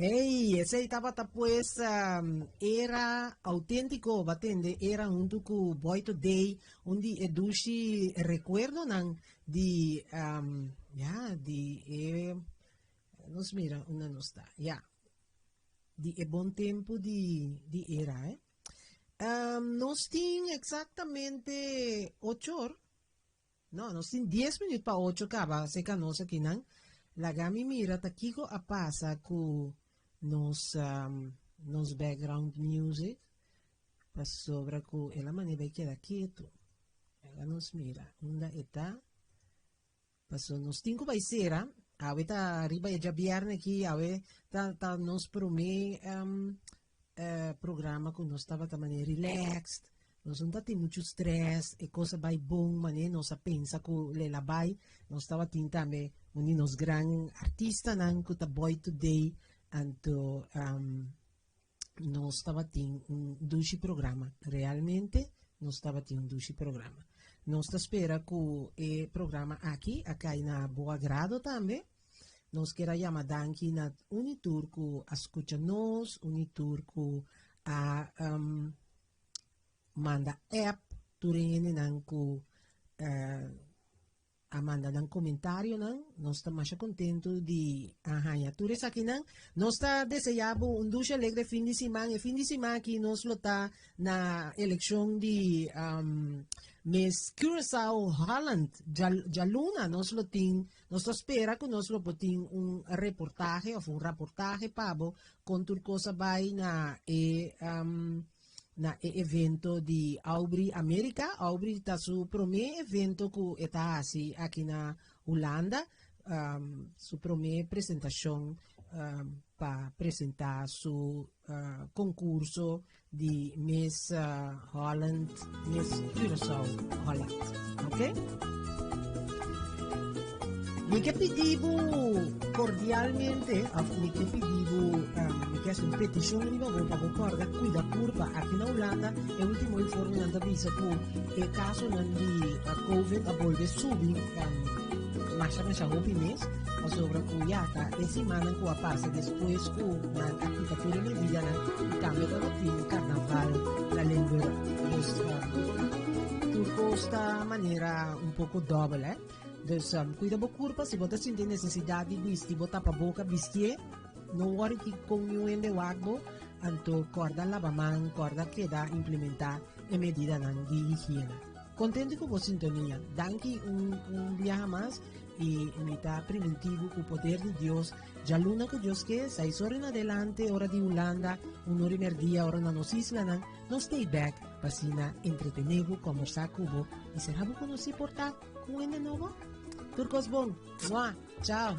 Hey, ese estaba pues era auténtico, batende, era un tuku boy today, un di edushi recuerdo nan di ya di nos mira una no sta, ya di buon tempo di era nos tin exactamente 8 horas, no, nos tin 10 minutos para 8 caba, se canosa kinan. La gami mira takiko a pasa ku nos background music pa sobra ku ela mani vai queda quieto. Ela nos mira, unda eta paso nos tinko vai sera, ave ta arriba e già viernes aqui, ave ta nos prome programa ku nos stava ta mani relaxed. Nós não tem muito stress e coisa vai bom, mas nós pensa que le labai, nós estava também nos gran artista nan que tá boy today, anto nós estava um dushi programa, realmente nós estava um dushi programa. Nós espera que o programa aqui na boa grado também. Nós queremos chamar danki na unitur que escuta nós, unitur que a manda app turene nan ku amanda dan comentario nan nós está mais contento de arranha tures aqui nan nós está desejando um duche alegre fim de semana e fim de semana que nós lota na eleição de Miss Curaçao Holland já luna nós lo tem nós espera que nós lo potin reportaje ou reportaje pabo com tudo coisa vai na evento de Aubrey América. Aubrey está su primer evento que está así aquí na Holanda. Su primer presentación para presentar su concurso de Miss Holland, Miss Curaçao Holland. ¿Ok? Mi que pedivo cordialmente, mi que pedivo, mi que hace una petición di favore para guarda qui da curva aqui na Holanda e ultimo informe non avvisa che il caso non di Covid a volve subir masha hopi mes o sobre cuyata e semana que a passa depois que na arquitetura medida na cambio da rotina carnaval la lingua turco sta maniera un poco doble Dus cuida bo curva, se você sentir necessidade de vestir, botar para boca, vestir, não worry que com o ende wagbo, anto corda lavaman, corda que dá implementar e medida de higiene. Contente com a sintonia, danke viaje mais e imitar preventivo com o poder de Deus, já luna que Deus quer, 6 horas em adelante, hora de Holanda, 1 hora e meia, hora na nossa isla, não stay back, para entretener, conversar com você e será bom conhecer portar com o ende novo? Turcos bom, tchau.